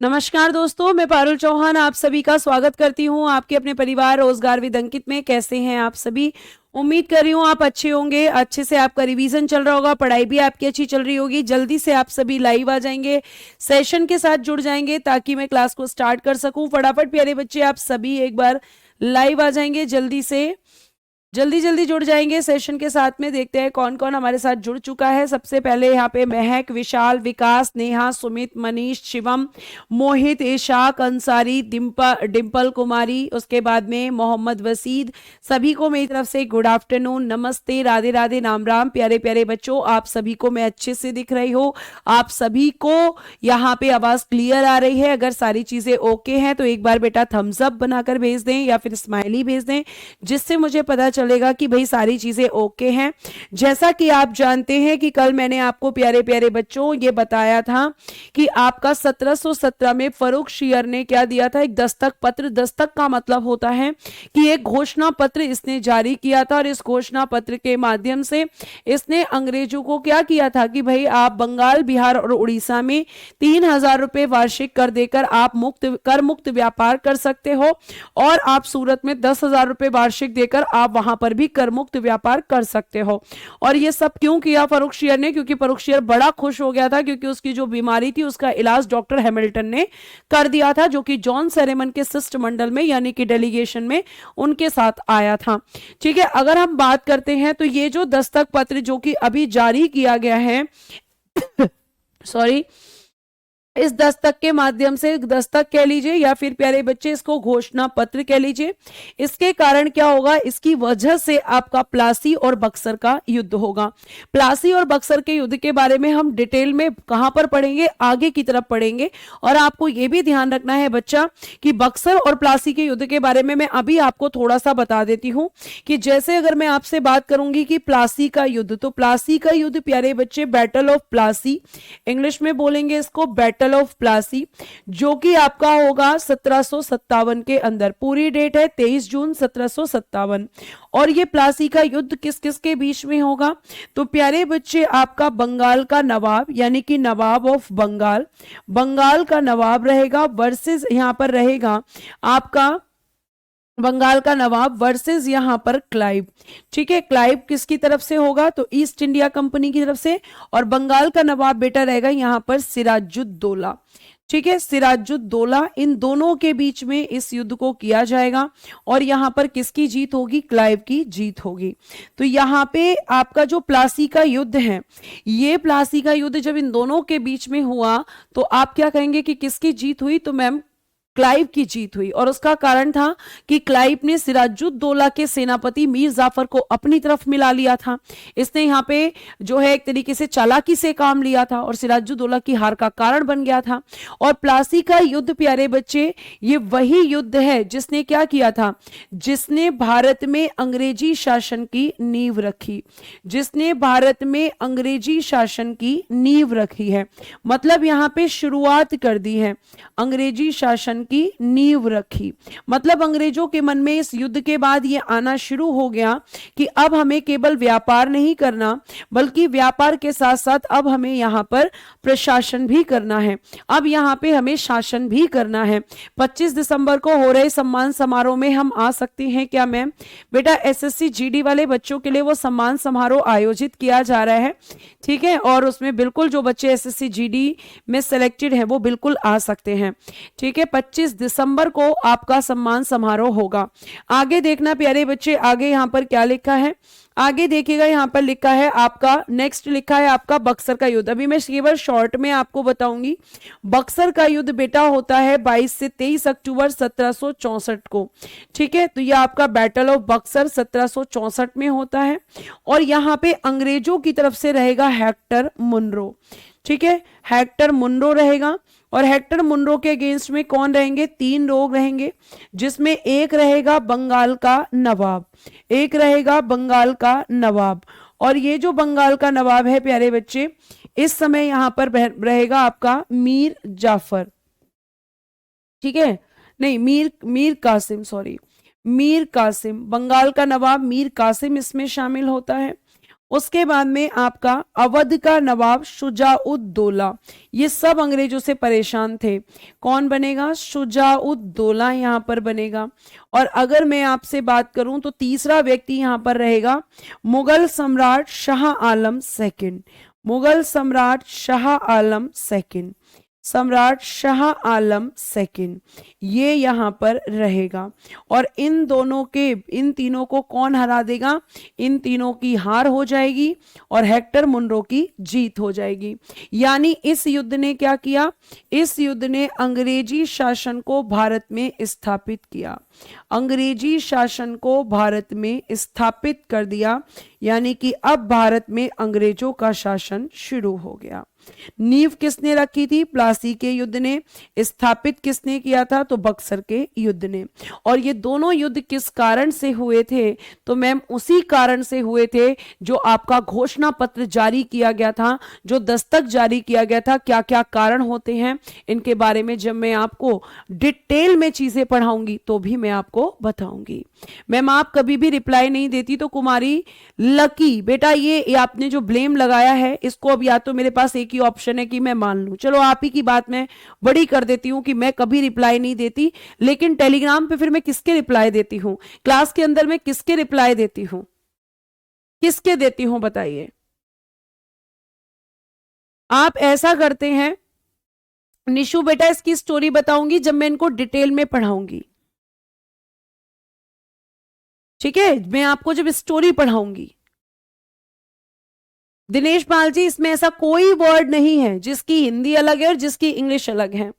नमस्कार दोस्तों, मैं पारुल चौहान आप सभी का स्वागत करती हूँ आपके अपने परिवार रोजगार विद अंकित में। कैसे हैं आप सभी? उम्मीद कर रही हूँ आप अच्छे होंगे। अच्छे से आपका रिवीजन चल रहा होगा, पढ़ाई भी आपकी अच्छी चल रही होगी। जल्दी से आप सभी लाइव आ जाएंगे, सेशन के साथ जुड़ जाएंगे ताकि मैं क्लास को स्टार्ट कर सकूं। फटाफट प्यारे बच्चे आप सभी एक बार लाइव आ जाएंगे, जल्दी से जल्दी जल्दी जुड़ जाएंगे सेशन के साथ में। देखते हैं कौन कौन हमारे साथ जुड़ चुका है। सबसे पहले यहाँ पे महक, विशाल, विकास, नेहा, सुमित, मनीष, शिवम, मोहित, इशाक, अंसारी, डिम्पल कुमारी, उसके बाद में मोहम्मद वसीद। सभी को मेरी तरफ से गुड आफ्टरनून, नमस्ते, राधे राधे, नाम राम। प्यारे प्यारे बच्चों, आप सभी को मैं अच्छे से दिख रही हो? आप सभी को यहाँ पे आवाज क्लियर आ रही है? अगर सारी चीजें ओके हैं तो एक बार बेटा थम्स अप बनाकर भेज दें या फिर स्माइली भेज दें, जिससे मुझे पता चलेगा कि भाई सारी चीजें ओके हैं। जैसा कि आप जानते हैं कि कल मैंने आपको प्यारे प्यारे बच्चों ये बताया था कि आपका 1717 में फर्रुखसियर ने क्या दिया था, एक दस्तक पत्र। दस्तक का मतलब होता है कि एक घोषणा पत्र इसने जारी किया था और इस घोषणा पत्र के माध्यम से इसने अंग्रेजों को क्या किया था कि भाई आप बंगाल, बिहार और उड़ीसा में 3000 रुपए वार्षिक कर देकर आप कर मुक्त व्यापार कर सकते हो और आप सूरत में 10,000 रुपए वार्षिक देकर आप वहां पर भी कर मुक्त व्यापार कर सकते हो। और ये सब क्यों किया फर्रुखसियर ने? क्योंकि फर्रुखसियर बड़ा खुश हो गया था, क्योंकि उसकी जो बीमारी थी उसका इलाज डॉक्टर हैमिल्टन ने कर दिया था, जो कि जॉन सेरेमन के शिष्टमंडल में यानी कि डेलीगेशन में उनके साथ आया था। ठीक है, अगर हम बात करते हैं तो ये जो दस्तक पत्र जो कि अभी जारी किया गया है सॉरी, इस दस्तक के माध्यम से, दस्तक कह लीजिए या फिर प्यारे बच्चे इसको घोषणा पत्र कह लीजिए, इसके कारण क्या होगा, इसकी वजह से आपका प्लासी और बक्सर का युद्ध होगा। प्लासी और बक्सर के युद्ध के बारे में हम डिटेल में कहां पर पढ़ेंगे, आगे की तरफ पढ़ेंगे। और आपको यह भी ध्यान रखना है बच्चा कि बक्सर और प्लासी के युद्ध के बारे में मैं अभी आपको थोड़ा सा बता देती हूं कि जैसे अगर मैं आपसे बात करूंगी कि प्लासी का युद्ध, तो प्लासी का युद्ध प्यारे बच्चे बैटल ऑफ प्लासी, इंग्लिश में बोलेंगे इसको बैटल ऑफ प्लासी, जो कि आपका होगा 1757 के अंदर। पूरी डेट है 23 जून 1757। और ये प्लासी का युद्ध किस किस के बीच में होगा? तो प्यारे बच्चे आपका बंगाल का नवाब यानी कि नवाब ऑफ बंगाल, बंगाल का नवाब रहेगा वर्सेस यहां पर रहेगा आपका बंगाल का नवाब वर्सेस यहां पर क्लाइव। ठीक है, क्लाइव किसकी तरफ से होगा? तो ईस्ट इंडिया कंपनी की तरफ से। और बंगाल का नवाब बेटा रहेगा यहां पर सिराजुद्दौला। ठीक है, सिराजुद्दौला, इन दोनों के बीच में इस युद्ध को किया जाएगा और यहां पर किसकी जीत होगी? क्लाइव की जीत होगी। तो यहां पे आपका जो प्लासी का युद्ध है, ये प्लासी का युद्ध जब इन दोनों के बीच में हुआ तो आप क्या कहेंगे कि किसकी जीत हुई? तो मैम क्लाइव की जीत हुई। और उसका कारण था कि क्लाइव ने सिराजुद्दौला के सेनापति मीर जाफर को अपनी तरफ मिला लिया था। इसने यहाँ पे जो है एक तरीके से चालाकी से काम लिया था और सिराजुद्दौला की हार का कारण बन गया था। और प्लासी का युद्ध प्यारे बच्चे ये वही युद्ध है जिसने क्या किया था, जिसने भारत में अंग्रेजी शासन की नींव रखी, जिसने भारत में अंग्रेजी शासन की नींव रखी है। मतलब यहाँ पे शुरुआत कर दी है, अंग्रेजी शासन की नींव रखी। मतलब अंग्रेजों के मन में इस युद्ध के बाद ये आना शुरू हो गया कि अब हमें केवल व्यापार नहीं करना, बल्कि व्यापार के साथ साथ अब हमें यहां पर प्रशासन भी करना है, अब यहां पे हमें शासन भी करना है। 25 दिसंबर को हो रहे सम्मान समारोह में हम आ सकते हैं क्या मैम? बेटा एसएससी जीडी वाले बच्चों के लिए वो सम्मान समारोह आयोजित किया जा रहा है। ठीक है, और उसमें बिल्कुल जो बच्चे एसएससी जीडी में सिलेक्टेड है वो बिल्कुल आ सकते हैं। ठीक है, 25 दिसंबर को आपका सम्मान समारोह होगा। आगे देखना प्यारे बच्चे, आगे यहां पर क्या लिखा है, आगे देखिएगा, यहां पर लिखा है आपका नेक्स्ट लिखा है आपका बक्सर का युद्ध। अभी मैं केवल शॉर्ट में आपको बताऊंगी। बक्सर का युद्ध बेटा होता है 22 से 23 अक्टूबर 1764 को। ठीक है, तो यह आपका बैटल ऑफ बक्सर 1764 में होता है। और यहां पे अंग्रेजों की तरफ से रहेगा हेक्टर मुनरो। ठीक है, हेक्टर मुनरो रहेगा। और हेक्टर मुनरो के अगेंस्ट में कौन रहेंगे? 3 लोग रहेंगे, जिसमें एक रहेगा बंगाल का नवाब, एक रहेगा बंगाल का नवाब। और ये जो बंगाल का नवाब है प्यारे बच्चे, इस समय यहां पर रहेगा आपका मीर जाफर। ठीक है, नहीं, मीर कासिम, सॉरी, मीर कासिम, बंगाल का नवाब मीर कासिम इसमें शामिल होता है। उसके बाद में आपका अवध का नवाब शुजाउद्दौला, ये सब अंग्रेजों से परेशान थे। कौन बनेगा? शुजाउद्दौला यहां पर बनेगा। और अगर मैं आपसे बात करूं तो तीसरा व्यक्ति यहां पर रहेगा मुगल सम्राट शाह आलम सेकंड। मुगल सम्राट शाह आलम सेकंड, सम्राट शाह आलम सेकंड, ये यहां पर रहेगा। और इन दोनों के, इन तीनों को कौन हरा देगा? इन तीनों की हार हो जाएगी और हेक्टर मुनरो की जीत हो जाएगी। यानी इस युद्ध ने क्या किया? इस युद्ध ने अंग्रेजी शासन को भारत में स्थापित किया, अंग्रेजी शासन को भारत में स्थापित कर दिया। यानी कि अब भारत में अंग्रेजों का शासन शुरू हो गया। नींव किसने रखी थी? प्लासी के युद्ध ने। स्थापित किसने किया था? तो बक्सर के युद्ध ने। और ये दोनों युद्ध किस कारण से हुए थे? तो मैम उसी कारण से हुए थे जो आपका घोषणा पत्र जारी किया गया था, जो दस्तक जारी किया गया था। क्या क्या कारण होते हैं इनके बारे में जब मैं आपको डिटेल में चीजें पढ़ाऊंगी तो भी मैं आपको बताऊंगी। मैम आप कभी भी रिप्लाई नहीं देती तो कुमारी लकी बेटा, ये आपने जो ब्लेम लगाया है इसको अब या तो मेरे पास एक ही ऑप्शन है कि मैं मान लूं, चलो आप ही की बात मैं बड़ी कर देती हूं कि मैं कभी रिप्लाई नहीं देती, लेकिन टेलीग्राम पे फिर मैं किसके रिप्लाई देती हूं? क्लास के अंदर मैं किसके रिप्लाई देती हूं? किसके देती हूं बताइए? आप ऐसा करते हैं निशु बेटा, इसकी स्टोरी बताऊंगी जब मैं इनको डिटेल में पढ़ाऊंगी, ठीक है? मैं आपको जब स्टोरी पढ़ाऊंगी। दिनेश पाल जी, इसमें ऐसा कोई वर्ड नहीं है जिसकी हिंदी अलग है और जिसकी इंग्लिश अलग है।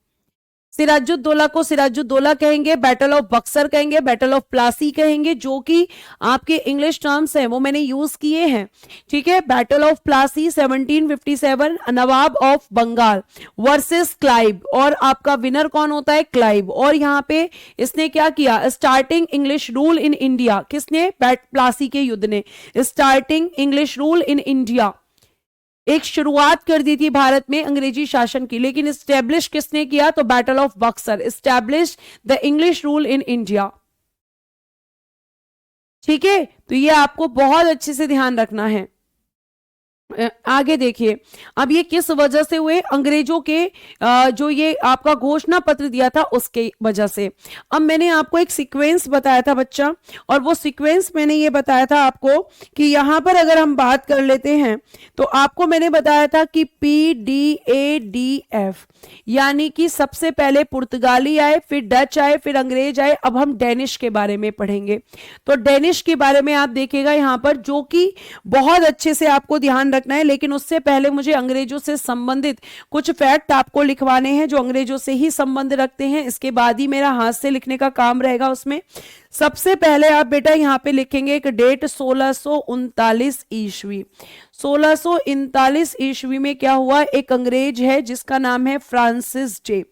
सिराजुद्दौला को सिराजुद्दौला कहेंगे, बैटल ऑफ बक्सर कहेंगे, बैटल ऑफ प्लासी कहेंगे, जो कि आपके इंग्लिश टर्म्स हैं वो मैंने यूज किए हैं, ठीक है? Battle of Plassey 1757, Nawab of Bengal versus Clive, और आपका विनर कौन होता है? क्लाइव। और यहां पे इसने क्या किया? Starting English rule in India. किसने? प्लासी के युद्ध ने starting English rule in India, एक शुरुआत कर दी थी भारत में अंग्रेजी शासन की। लेकिन स्टैब्लिश किसने किया? तो battle of Buxar establish the English rule in India, ठीक है? तो ये आपको बहुत अच्छे से ध्यान रखना है। आगे देखिए, अब ये किस वजह से हुए? अंग्रेजों के जो ये आपका घोषणा पत्र दिया था उसके वजह से। अब मैंने आपको एक सीक्वेंस बताया था बच्चा, और वो सीक्वेंस मैंने ये बताया था आपको कि यहां पर अगर हम बात कर लेते हैं तो आपको मैंने बताया था कि PDADF, यानी कि सबसे पहले पुर्तगाली आए, फिर डच आए, फिर अंग्रेज आए। अब हम डेनिश के बारे में पढ़ेंगे। तो डेनिश के बारे में आप देखिएगा यहां पर, जो कि बहुत अच्छे से आपको ध्यान रखना है। लेकिन उससे पहले मुझे अंग्रेजों से संबंधित कुछ फैक्ट आपको लिखवाने हैं जो अंग्रेजों से ही संबंध रखते हैं। इसके बाद ही मेरा हाथ से लिखने का काम रहेगा उसमें। सबसे पहले आप बेटा यहां पे लिखेंगे एक डेट 1639 ईस्वी। 1639 ईस्वी में क्या हुआ? एक अंग्रेज है जिसका नाम है फ्रांसिस जे,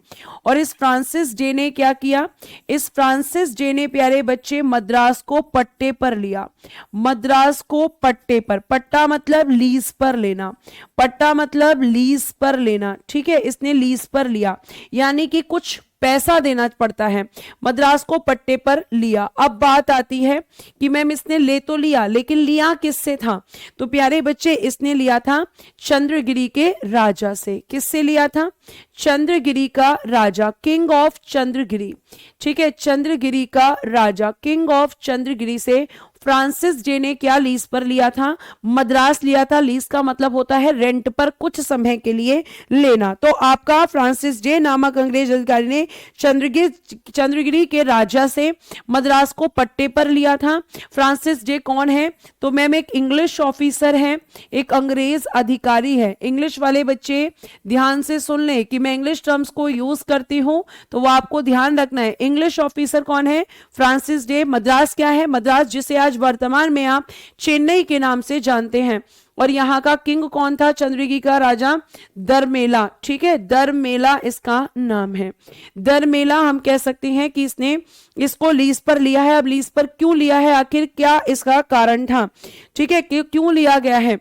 और इस फ्रांसिस जे ने क्या किया? इस फ्रांसिस जे ने प्यारे बच्चे मद्रास को पट्टे पर लिया। मद्रास को पट्टे पर, पट्टा मतलब लीज पर लेना, पट्टा मतलब लीज पर लेना, ठीक है? इसने लीज पर लिया, यानी कि कुछ पैसा देना पड़ता है। मद्रास को पट्टे पर लिया। अब बात आती है कि मैम इसने ले तो लिया, लेकिन लिया किससे था? तो प्यारे बच्चे इसने लिया था चंद्रगिरी के राजा से। किससे लिया था? चंद्रगिरी का राजा, किंग ऑफ चंद्रगिरी, ठीक है? चंद्रगिरी का राजा, किंग ऑफ चंद्रगिरी से फ्रांसिस जे ने क्या लीज पर लिया था? मद्रास लिया था। लीज का मतलब होता है रेंट पर कुछ समय के लिए लेना। तो आपका फ्रांसिस जे नामक अंग्रेज अधिकारी ने चंद्रगिरी के राजा से मद्रास को पट्टे पर लिया था। फ्रांसिस जे कौन है? तो मैम एक इंग्लिश ऑफिसर है, एक अंग्रेज अधिकारी है। इंग्लिश वाले बच्चे ध्यान से सुन ले कि मैं इंग्लिश टर्म्स को यूज करती हूं, तो वो आपको ध्यान रखना है। इंग्लिश ऑफिसर कौन है? फ्रांसिस जे। मद्रास क्या है? मद्रास जिसे आज वर्तमान में आप चेन्नई के नाम से जानते हैं। और यहां का किंग कौन था? चंद्रगिरी का राजा दरमेला, ठीक है? दरमेला इसका नाम है। दरमेला हम कह सकते हैं कि इसने इसको लीज पर लिया है। अब लीज पर क्यों लिया है? आखिर क्या इसका कारण था? ठीक है, क्यों लिया गया है?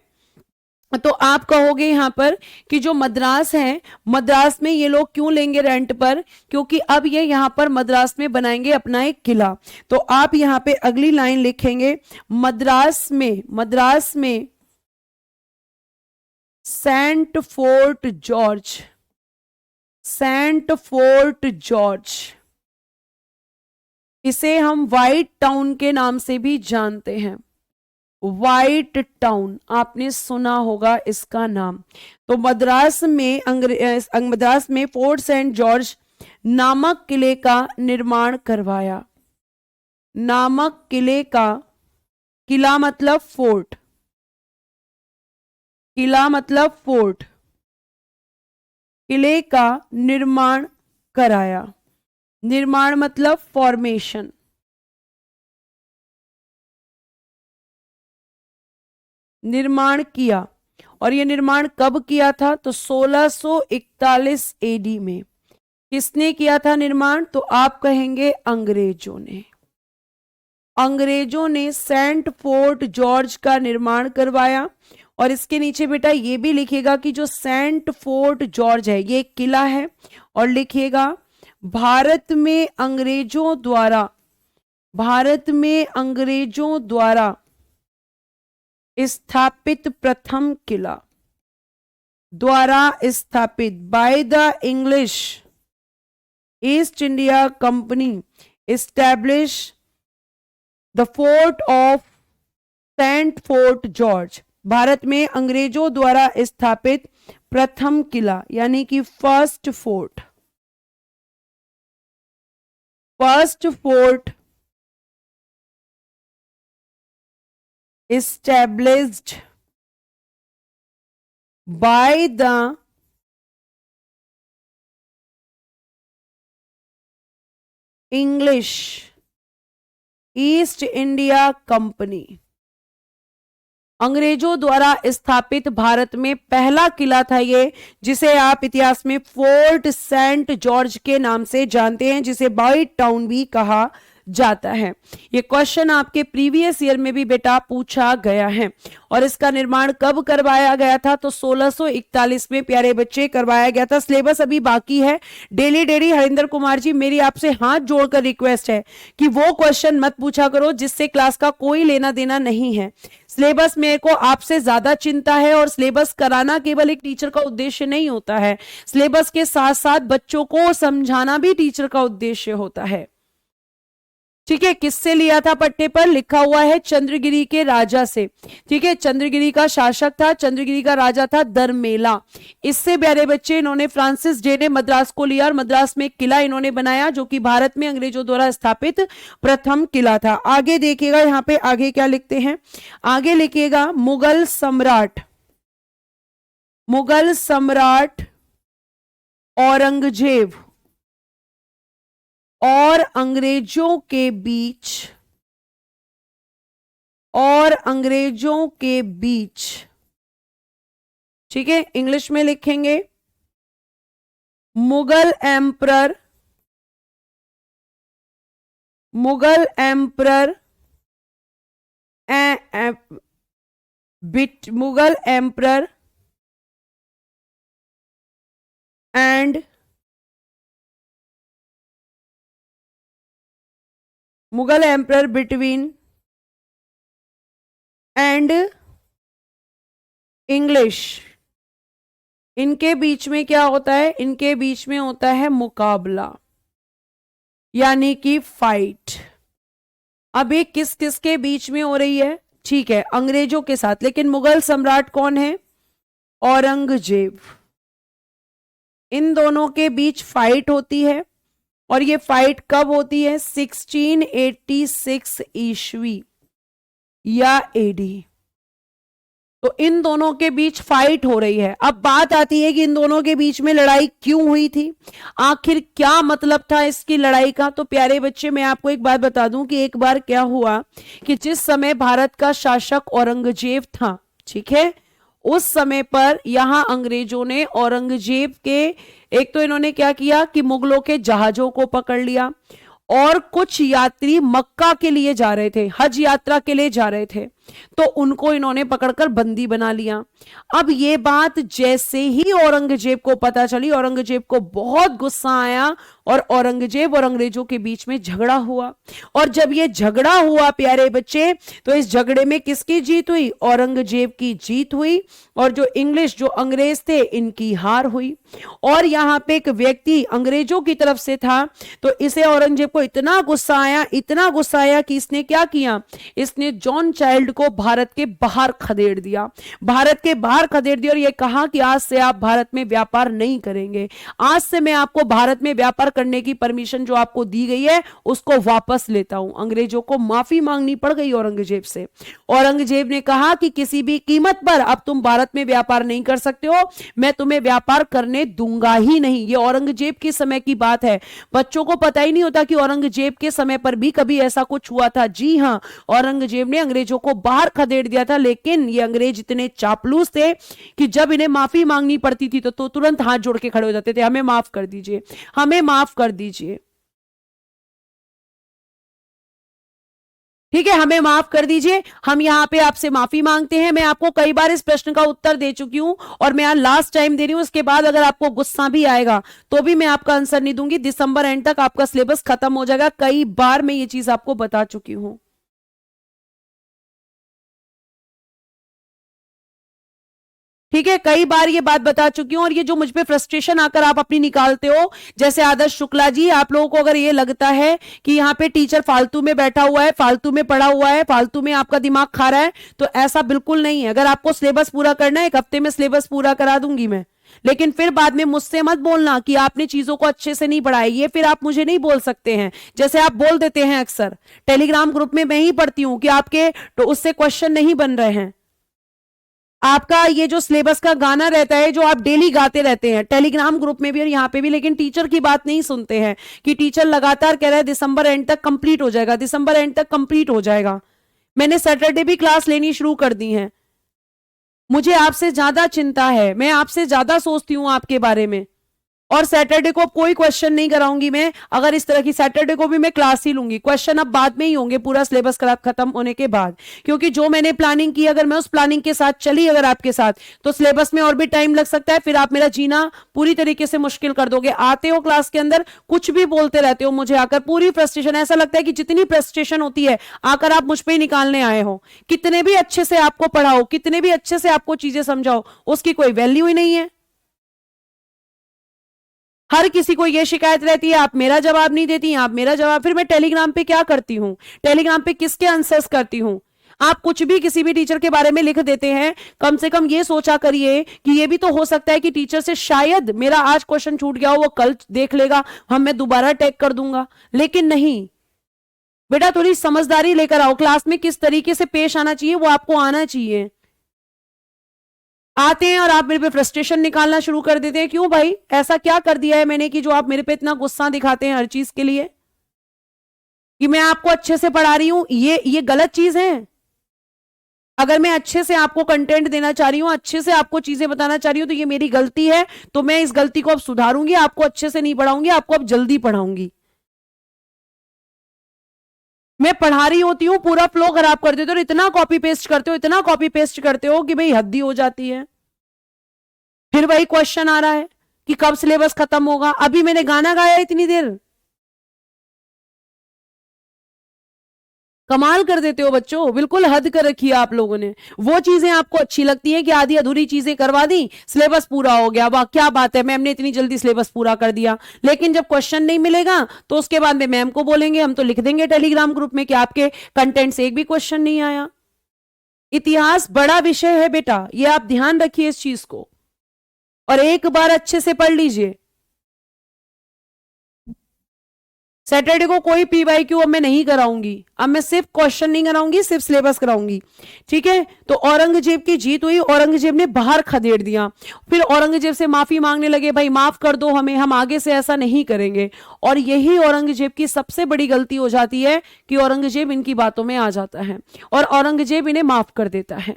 तो आप कहोगे यहां पर कि जो मद्रास है, मद्रास में ये लोग क्यों लेंगे रेंट पर? क्योंकि अब ये यहां पर मद्रास में बनाएंगे अपना एक किला। तो आप यहां पे अगली लाइन लिखेंगे, मद्रास में saint fort George, saint fort George, इसे हम व्हाइट टाउन के नाम से भी जानते हैं। व्हाइट टाउन आपने सुना होगा इसका नाम। तो मद्रास में फोर्ट सेंट जॉर्ज नामक किले का निर्माण करवाया। नामक किले का, किला मतलब फोर्ट, किला मतलब फोर्ट, किले का निर्माण कराया। निर्माण मतलब फॉर्मेशन। निर्माण किया। और यह निर्माण कब किया था? तो 1641 एडी में। किसने किया था निर्माण? तो आप कहेंगे अंग्रेजों ने। अंग्रेजों ने सेंट फोर्ट जॉर्ज का निर्माण करवाया। और इसके नीचे बेटा ये भी लिखिएगा कि जो सेंट फोर्ट जॉर्ज है ये एक किला है, और लिखिएगा भारत में अंग्रेजों द्वारा, भारत में अंग्रेजों द्वारा स्थापित प्रथम किला, द्वारा स्थापित, by the English East India company establish the fort of saint fort George. Bharat में अंग्रेजों द्वारा स्थापित प्रथम किला यानी कि first fort, first fort established by the English East India company. अंग्रेजों द्वारा स्थापित भारत में पहला किला था ये, जिसे आप इतिहास में फोर्ट सेंट जॉर्ज के नाम से जानते हैं, जिसे व्हाइट टाउन भी कहा जाता है। ये क्वेश्चन आपके प्रीवियस ईयर में भी बेटा पूछा गया है। और इसका निर्माण कब करवाया गया था? तो 1641 में प्यारे बच्चे करवाया गया था। सिलेबस अभी बाकी है। डेली डेली हरिंदर कुमार जी मेरी आपसे हाथ जोड़कर रिक्वेस्ट है कि वो क्वेश्चन मत पूछा करो जिससे क्लास का कोई लेना देना नहीं है। सिलेबस मेरे को आपसे ज्यादा चिंता है, और सिलेबस कराना केवल एक टीचर का उद्देश्य नहीं होता है, सिलेबस के साथ साथ बच्चों को समझाना भी टीचर का उद्देश्य होता है। ठीक है, किससे लिया था पट्टे पर? लिखा हुआ है चंद्रगिरी के राजा से। ठीक है, चंद्रगिरी का शासक था, चंद्रगिरी का राजा था दरमेला। इससे प्यारे बच्चे इन्होंने फ्रांसिस डे ने मद्रास को लिया, और मद्रास में एक किला इन्होंने बनाया जो कि भारत में अंग्रेजों द्वारा स्थापित प्रथम किला था। आगे देखिएगा, यहां पे आगे क्या लिखते हैं? आगे लिखिएगा मुगल सम्राट, मुगल सम्राट औरंगजेब और अंग्रेजों के बीच, और अंग्रेजों के बीच, ठीक है, इंग्लिश में लिखेंगे Mughal emperor, Mughal emperor Mughal emperor and Mughal emperor between and English. इनके बीच में क्या होता है? इनके बीच में होता है मुकाबला, यानी कि फाइट। अब ये किस किस के बीच में हो रही है? ठीक है, अंग्रेजों के साथ। लेकिन मुगल सम्राट कौन है? औरंगजेब। इन दोनों के बीच फाइट होती है, और ये फाइट कब होती है? 1686 ईस्वी या एडी। तो इन दोनों के बीच फाइट हो रही है। अब बात आती है कि इन दोनों के बीच में लड़ाई क्यों हुई थी, आखिर क्या मतलब था इसकी लड़ाई का। तो प्यारे बच्चे मैं आपको एक बात बता दूं कि एक बार क्या हुआ कि जिस समय भारत का शासक औरंगजेब था, ठीक है, उस समय पर यहां अंग्रेजों ने औरंगजेब के, एक तो इन्होंने क्या किया कि मुगलों के जहाजों को पकड़ लिया, और कुछ यात्री मक्का के लिए जा रहे थे, हज यात्रा के लिए जा रहे थे, तो उनको इन्होंने पकड़कर बंदी बना लिया। अब ये बात जैसे ही औरंगजेब को पता चली, औरंगजेब को बहुत गुस्सा आया और औरंगजेब और अंग्रेजों के बीच में झगड़ा हुआ। और जब ये झगड़ा हुआ प्यारे बच्चे, तो इस झगड़े में किसकी जीत हुई? औरंगजेब की जीत हुई, और जो इंग्लिश, जो अंग्रेज थे, इनकी हार हुई। और यहां पे एक व्यक्ति अंग्रेजों की तरफ से था, तो इसे औरंगजेब को इतना गुस्सा आया, इतना गुस्सा आया कि इसने क्या किया? इसने जॉन चाइल्ड को भारत के बाहर खदेड़ दिया, भारत के बाहर खदेड़ दिया, और यह कहा कि आज से आप भारत में व्यापार नहीं करेंगे, आज से मैं आपको भारत में व्यापार करने की परमिशन जो आपको दी गई है उसको वापस लेता हूं। अंग्रेजों को माफी मांगनी पड़ गई औरंगजेब से। औरंगजेब ने कहा कि किसी भी कीमत पर अब तुम भारत में व्यापार नहीं कर सकते हो, मैं तुम्हें व्यापार करने दूंगा ही नहीं। ये औरंगजेब के समय की बात है, बच्चों को पता ही नहीं होता कि औरंगजेब के समय पर भी कभी ऐसा कुछ हुआ था। जी हां, औरंगजेब ने अंग्रेजों को बाहर खदेड़ दिया था, लेकिन ये अंग्रेज इतने चापलूस थे कि जब इन्हें माफी मांगनी पड़ती थी तो तुरंत हाथ जोड़ के खड़े हो जाते थे, हमें माफ कर दीजिए, हमें माफ कर दीजिए, ठीक है, हमें माफ कर दीजिए, हम यहां पे आपसे माफी मांगते हैं। मैं आपको कई बार इस प्रश्न का उत्तर दे चुकी हूं और मैं आज लास्ट टाइम दे रही हूं। उसके बाद अगर आपको गुस्सा भी आएगा तो भी मैं आपका आंसर नहीं दूंगी। दिसंबर एंड तक आपका सिलेबस खत्म हो जाएगा, कई बार मैं ये चीज आपको बता चुकी हूं। ठीक है, कई बार ये बात बता चुकी हूं। और ये जो मुझ पे फ्रस्ट्रेशन आकर आप अपनी निकालते हो, जैसे आदर्श शुक्ला जी, आप लोगों को अगर ये लगता है कि यहाँ पे टीचर फालतू में बैठा हुआ है, फालतू में पढ़ा हुआ है, फालतू में आपका दिमाग खा रहा है, तो ऐसा बिल्कुल नहीं है। अगर आपको सिलेबस पूरा करना है, एक हफ्ते में सिलेबस पूरा करा दूंगी मैं, लेकिन फिर बाद में मुझसे मत बोलना कि आपने चीजों को अच्छे से नहीं पढ़ाया। ये फिर आप मुझे नहीं बोल सकते हैं, जैसे आप बोल देते हैं अक्सर। टेलीग्राम ग्रुप में मैं ही पढ़ती हूं कि आपके तो उससे क्वेश्चन नहीं बन रहे हैं। आपका ये जो सिलेबस का गाना रहता है जो आप डेली गाते रहते हैं टेलीग्राम ग्रुप में भी और यहाँ पे भी, लेकिन टीचर की बात नहीं सुनते हैं कि टीचर लगातार कह रहा है दिसंबर एंड तक कंप्लीट हो जाएगा, दिसंबर एंड तक कंप्लीट हो जाएगा। मैंने सैटरडे भी क्लास लेनी शुरू कर दी है। मुझे आपसे ज्यादा चिंता है, मैं आपसे ज्यादा सोचती हूं आपके बारे में। और सैटरडे को कोई क्वेश्चन नहीं कराऊंगी मैं। अगर इस तरह की, सैटरडे को भी मैं क्लास ही लूंगी, क्वेश्चन अब बाद में ही होंगे पूरा सिलेबस खत्म होने के बाद, क्योंकि जो मैंने प्लानिंग की अगर मैं उस प्लानिंग के साथ चली अगर आपके साथ, तो सिलेबस में और भी टाइम लग सकता है, फिर आप मेरा जीना पूरी तरीके से मुश्किल कर दोगे। आते हो क्लास के अंदर कुछ भी बोलते रहते हो, मुझे आकर पूरी फ्रस्ट्रेशन, ऐसा लगता है कि जितनी फ्रस्ट्रेशन होती है आकर आप मुझ पर ही निकालने आए हो। कितने भी अच्छे से आपको पढ़ाओ, कितने भी अच्छे से आपको चीजें समझाओ, उसकी कोई वैल्यू ही नहीं है। हर किसी को यह शिकायत रहती है आप मेरा जवाब नहीं देती, आप मेरा जवाब, फिर मैं टेलीग्राम पे क्या करती हूं, टेलीग्राम पे किसके आंसर्स करती हूं। आप कुछ भी किसी भी टीचर के बारे में लिख देते हैं, कम से कम ये सोचा करिए कि ये भी तो हो सकता है कि टीचर से शायद मेरा आज क्वेश्चन छूट गया हो, वो कल देख लेगा, हम मैं दोबारा टैग कर दूंगा। लेकिन नहीं बेटा, थोड़ी समझदारी लेकर आओ, क्लास में किस तरीके से पेश आना चाहिए वो आपको आना चाहिए। आते हैं और आप मेरे पे फ्रस्ट्रेशन निकालना शुरू कर देते हैं। क्यों भाई, ऐसा क्या कर दिया है मैंने कि जो आप मेरे पे इतना गुस्सा दिखाते हैं हर चीज के लिए, कि मैं आपको अच्छे से पढ़ा रही हूं, ये गलत चीज है। अगर मैं अच्छे से आपको कंटेंट देना चाह रही हूं, अच्छे से आपको चीजें बताना चाह रही हूं, तो ये मेरी गलती है, तो मैं इस गलती को अब सुधारूंगी, आपको अच्छे से नहीं पढ़ाऊंगी, आपको अब जल्दी पढ़ाऊंगी। मैं पढ़ा रही होती हूँ, पूरा फ्लो खराब कर देते हो, इतना कॉपी पेस्ट करते हो, इतना कॉपी पेस्ट करते हो कि भाई हद ही हो जाती है। फिर वही क्वेश्चन आ रहा है कि कब सिलेबस खत्म होगा। अभी मैंने गाना गाया इतनी देर, कमाल कर देते हो बच्चों, बिल्कुल हद कर रखी है आप लोगों ने। वो चीजें आपको अच्छी लगती है कि आधी अधूरी चीजें करवा दी, सिलेबस पूरा हो गया, वाह क्या बात है, मैम ने इतनी जल्दी सिलेबस पूरा कर दिया। लेकिन जब क्वेश्चन नहीं मिलेगा तो उसके बाद में मैम को बोलेंगे, हम तो लिख देंगे टेलीग्राम ग्रुप में कि आपके कंटेंट से एक भी क्वेश्चन नहीं आया। इतिहास बड़ा विषय है बेटा, ये आप ध्यान रखिए इस चीज को, और एक बार अच्छे से पढ़ लीजिए। सैटरडे को कोई पीवाईक्यू अब मैं नहीं कराऊंगी, अब मैं सिर्फ क्वेश्चन नहीं कराऊंगी, सिर्फ सिलेबस कराऊंगी। ठीक है, तो औरंगजेब की जीत हुई, औरंगजेब ने बाहर खदेड़ दिया। फिर औरंगजेब से माफी मांगने लगे, भाई माफ कर दो हमें, हम आगे से ऐसा नहीं करेंगे। और यही औरंगजेब की सबसे बड़ी गलती हो जाती है कि औरंगजेब इनकी बातों में आ जाता है और औरंगजेब इन्हें माफ कर देता है।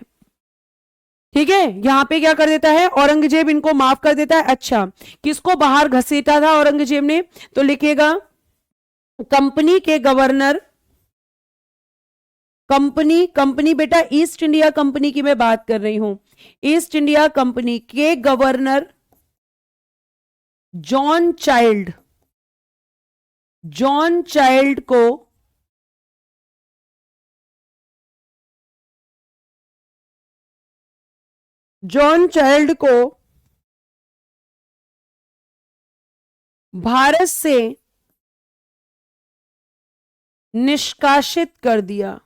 ठीक है, यहां पे क्या कर देता है, औरंगजेब इनको माफ कर देता है। अच्छा, किसको बाहर घसीटा था औरंगजेब ने, तो लिखेगा कंपनी के गवर्नर कंपनी, कंपनी बेटा ईस्ट इंडिया कंपनी की मैं बात कर रही हूं। ईस्ट इंडिया कंपनी के governor John child, John child को भारत से निष्कासित कर दिया,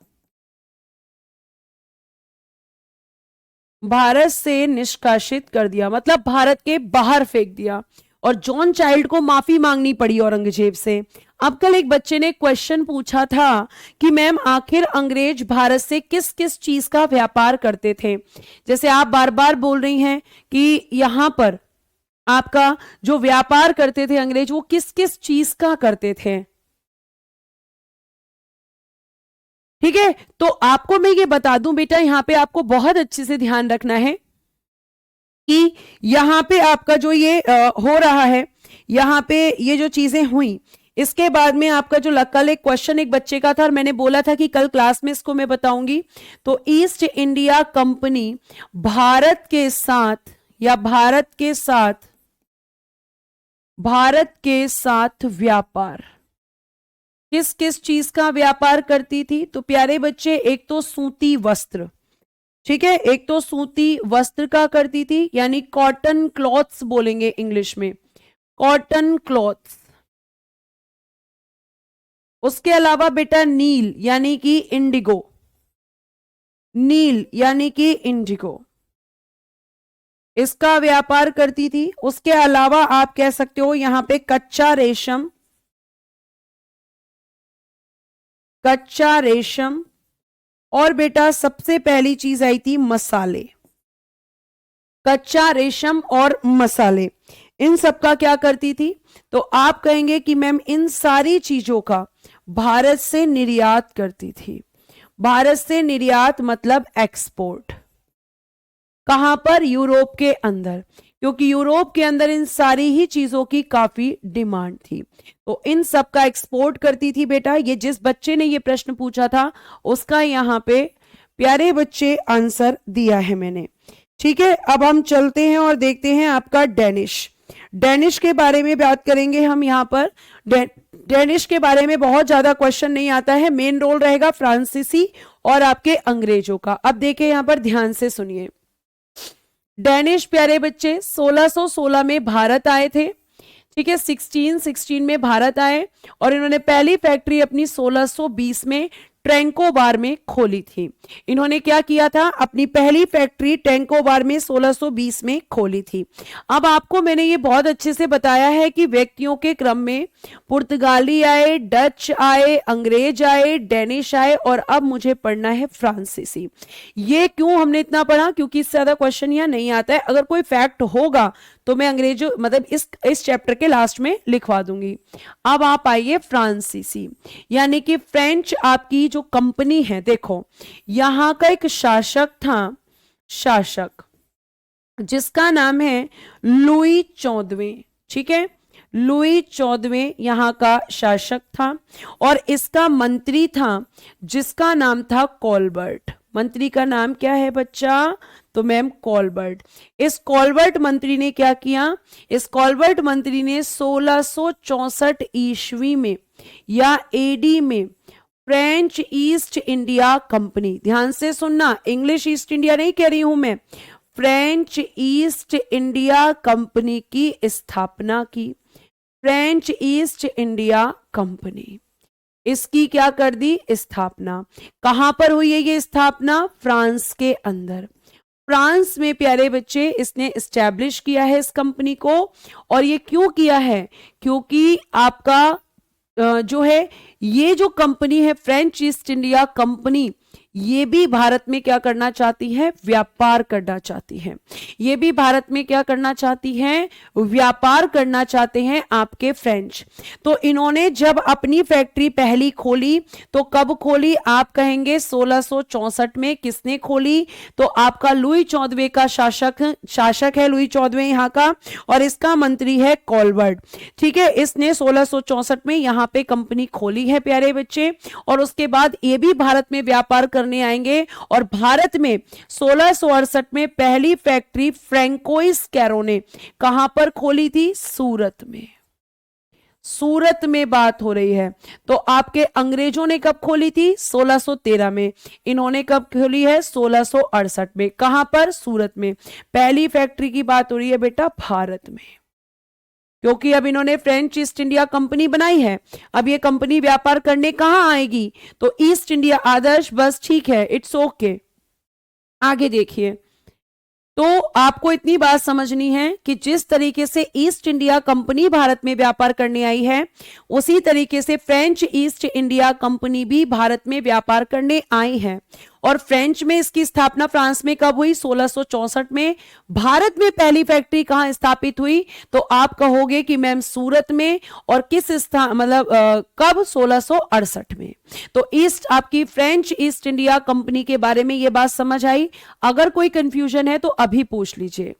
भारत से निष्कासित कर दिया मतलब भारत के बाहर फेंक दिया। और जॉन चाइल्ड को माफी मांगनी पड़ी औरंगजेब से। अब कल एक बच्चे ने क्वेश्चन पूछा था कि मैम आखिर अंग्रेज भारत से किस किस चीज का व्यापार करते थे। जैसे आप बार बार बोल रही हैं कि यहां पर आपका जो व्यापार करते थे अंग्रेज, वो किस किस चीज का करते थे। ठीक है, तो आपको मैं ये बता दूं बेटा, यहां पे आपको बहुत अच्छे से ध्यान रखना है कि यहां पे आपका जो ये हो रहा है, यहां पे ये जो चीजें हुई, इसके बाद में आपका जो कल एक क्वेश्चन एक बच्चे का था और मैंने बोला था कि कल क्लास में इसको मैं बताऊंगी। तो ईस्ट इंडिया कंपनी भारत के साथ या भारत के साथ व्यापार, किस किस चीज का व्यापार करती थी। तो प्यारे बच्चे, एक तो सूती वस्त्र, ठीक है, एक तो सूती वस्त्र का करती थी, यानी कॉटन क्लॉथ्स बोलेंगे इंग्लिश में, कॉटन क्लॉथ्स। उसके अलावा बेटा नील यानी कि इंडिगो, नील यानी कि इंडिगो, इसका व्यापार करती थी। उसके अलावा आप कह सकते हो यहां पे कच्चा रेशम, कच्चा रेशम, और बेटा सबसे पहली चीज आई थी मसाले, कच्चा रेशम और मसाले, इन सब का क्या करती थी। तो आप कहेंगे कि मैम इन सारी चीजों का भारत से निर्यात करती थी। भारत से निर्यात मतलब एक्सपोर्ट, कहां पर, यूरोप के अंदर, क्योंकि यूरोप के अंदर इन सारी ही चीजों की काफी डिमांड थी, तो इन सब का एक्सपोर्ट करती थी बेटा। ये जिस बच्चे ने ये प्रश्न पूछा था उसका यहां पे प्यारे बच्चे आंसर दिया है मैंने। ठीक है, अब हम चलते हैं और देखते हैं आपका डेनिश। डेनिश के बारे में बात करेंगे हम यहां पर। डेनिश के बारे में बहुत ज्यादा क्वेश्चन नहीं आता है, मेन रोल रहेगा फ्रांसीसी और आपके अंग्रेजों का। अब देखिए यहां पर ध्यान से सुनिए, डेनिश प्यारे बच्चे 1616 में भारत आए थे। ठीक है, 1616 में भारत आए और इन्होंने पहली फैक्ट्री अपनी 1620 में ट्रैंकोबार में खोली थी। इन्होंने क्या किया था, अपनी पहली फैक्ट्री ट्रैंकोबार में 1620 में खोली थी। अब आपको मैंने ये बहुत अच्छे से बताया है कि व्यक्तियों के क्रम में पुर्तगाली आए, डच आए, अंग्रेज आए, डेनिश आए और अब मुझे पढ़ना है फ्रांसीसी। ये क्यों हमने इतना पढ़ा, क्योंकि इससे ज्यादा क्वेश्चन यहाँ नहीं आता है। अगर कोई फैक्ट होगा तो मैं अंग्रेजों मतलब इस चैप्टर के लास्ट में लिखवा दूंगी। अब आप आइए फ्रांसीसी, यानी कि फ्रेंच आपकी जो कंपनी है। देखो यहां का एक शासक था, शासक जिसका नाम है लुई 14वें। ठीक है, लुई 14वें यहां का शासक था और इसका मंत्री था जिसका नाम था कॉलबर्ट। मंत्री का नाम क्या है बच्चा, तो मैम कॉलबर्ट। इस कॉलबर्ट मंत्री ने क्या किया, इस कॉलबर्ट मंत्री ने 1664 ईस्वी में या एडी में फ्रेंच ईस्ट इंडिया कंपनी, ध्यान से सुनना, इंग्लिश ईस्ट इंडिया नहीं कह रही हूं मैं, फ्रेंच ईस्ट इंडिया कंपनी की स्थापना की। फ्रेंच ईस्ट इंडिया कंपनी, इसकी क्या कर दी, स्थापना। कहां पर हुई है ये स्थापना, फ्रांस के अंदर। फ्रांस में प्यारे बच्चे इसने एस्टैब्लिश किया है इस कंपनी को। और ये क्यों किया है, क्योंकि आपका जो है ये जो कंपनी है फ्रेंच ईस्ट इंडिया कंपनी, ये भी भारत में क्या करना चाहती है, व्यापार करना चाहती है। ये भी भारत में क्या करना चाहती हैं, व्यापार करना चाहते हैं आपके फ्रेंच। तो इन्होंने जब अपनी फैक्ट्री पहली खोली तो कब खोली, आप कहेंगे 1664 में। किसने खोली, तो आपका लुई 14वें का शासक है लुई 14वें यहाँ का, और इसका मंत्री है कॉलबर्ट। ठीक है, इसने 1664 में यहाँ पे कंपनी खोली है प्यारे बच्चे, और उसके बाद ये भी भारत में व्यापार करने आएंगे। और भारत में 1668 में पहली फैक्ट्री फ्रैंकोइस कैरो ने कहां पर खोली थी, सूरत में। सूरत में बात हो रही है। तो आपके अंग्रेजों ने कब खोली थी, 1613 में। इन्होंने कब खोली है, 1668 में। कहां पर, सूरत में। पहली फैक्ट्री की बात हो रही है बेटा भारत में, क्योंकि अब इन्होंने फ्रेंच ईस्ट इंडिया कंपनी बनाई है। अब ये कंपनी व्यापार करने कहां आएगी, तो ईस्ट इंडिया। आदर्श बस ठीक है, इट्स ओके। आगे देखिए, तो आपको इतनी बात समझनी है कि जिस तरीके से ईस्ट इंडिया कंपनी भारत में व्यापार करने आई है, उसी तरीके से फ्रेंच ईस्ट इंडिया कंपनी भी भारत में व्यापार करने आई है। और फ्रेंच में इसकी स्थापना फ्रांस में कब हुई, 1664 में। भारत में पहली फैक्ट्री कहां स्थापित हुई, तो आप कहोगे कि मैम सूरत में। और किस स्थान, मतलब कब, 1668 में। तो ईस्ट आपकी फ्रेंच ईस्ट इंडिया कंपनी के बारे में ये बात समझ आई। अगर कोई कंफ्यूजन है तो अभी पूछ लीजिए।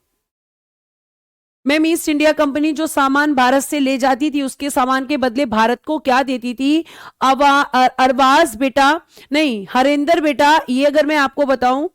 मैम ईस्ट इंडिया कंपनी जो सामान भारत से ले जाती थी, उसके सामान के बदले भारत को क्या देती थी, अरबाज बेटा, नहीं हरेंद्र बेटा। ये अगर मैं आपको बताऊं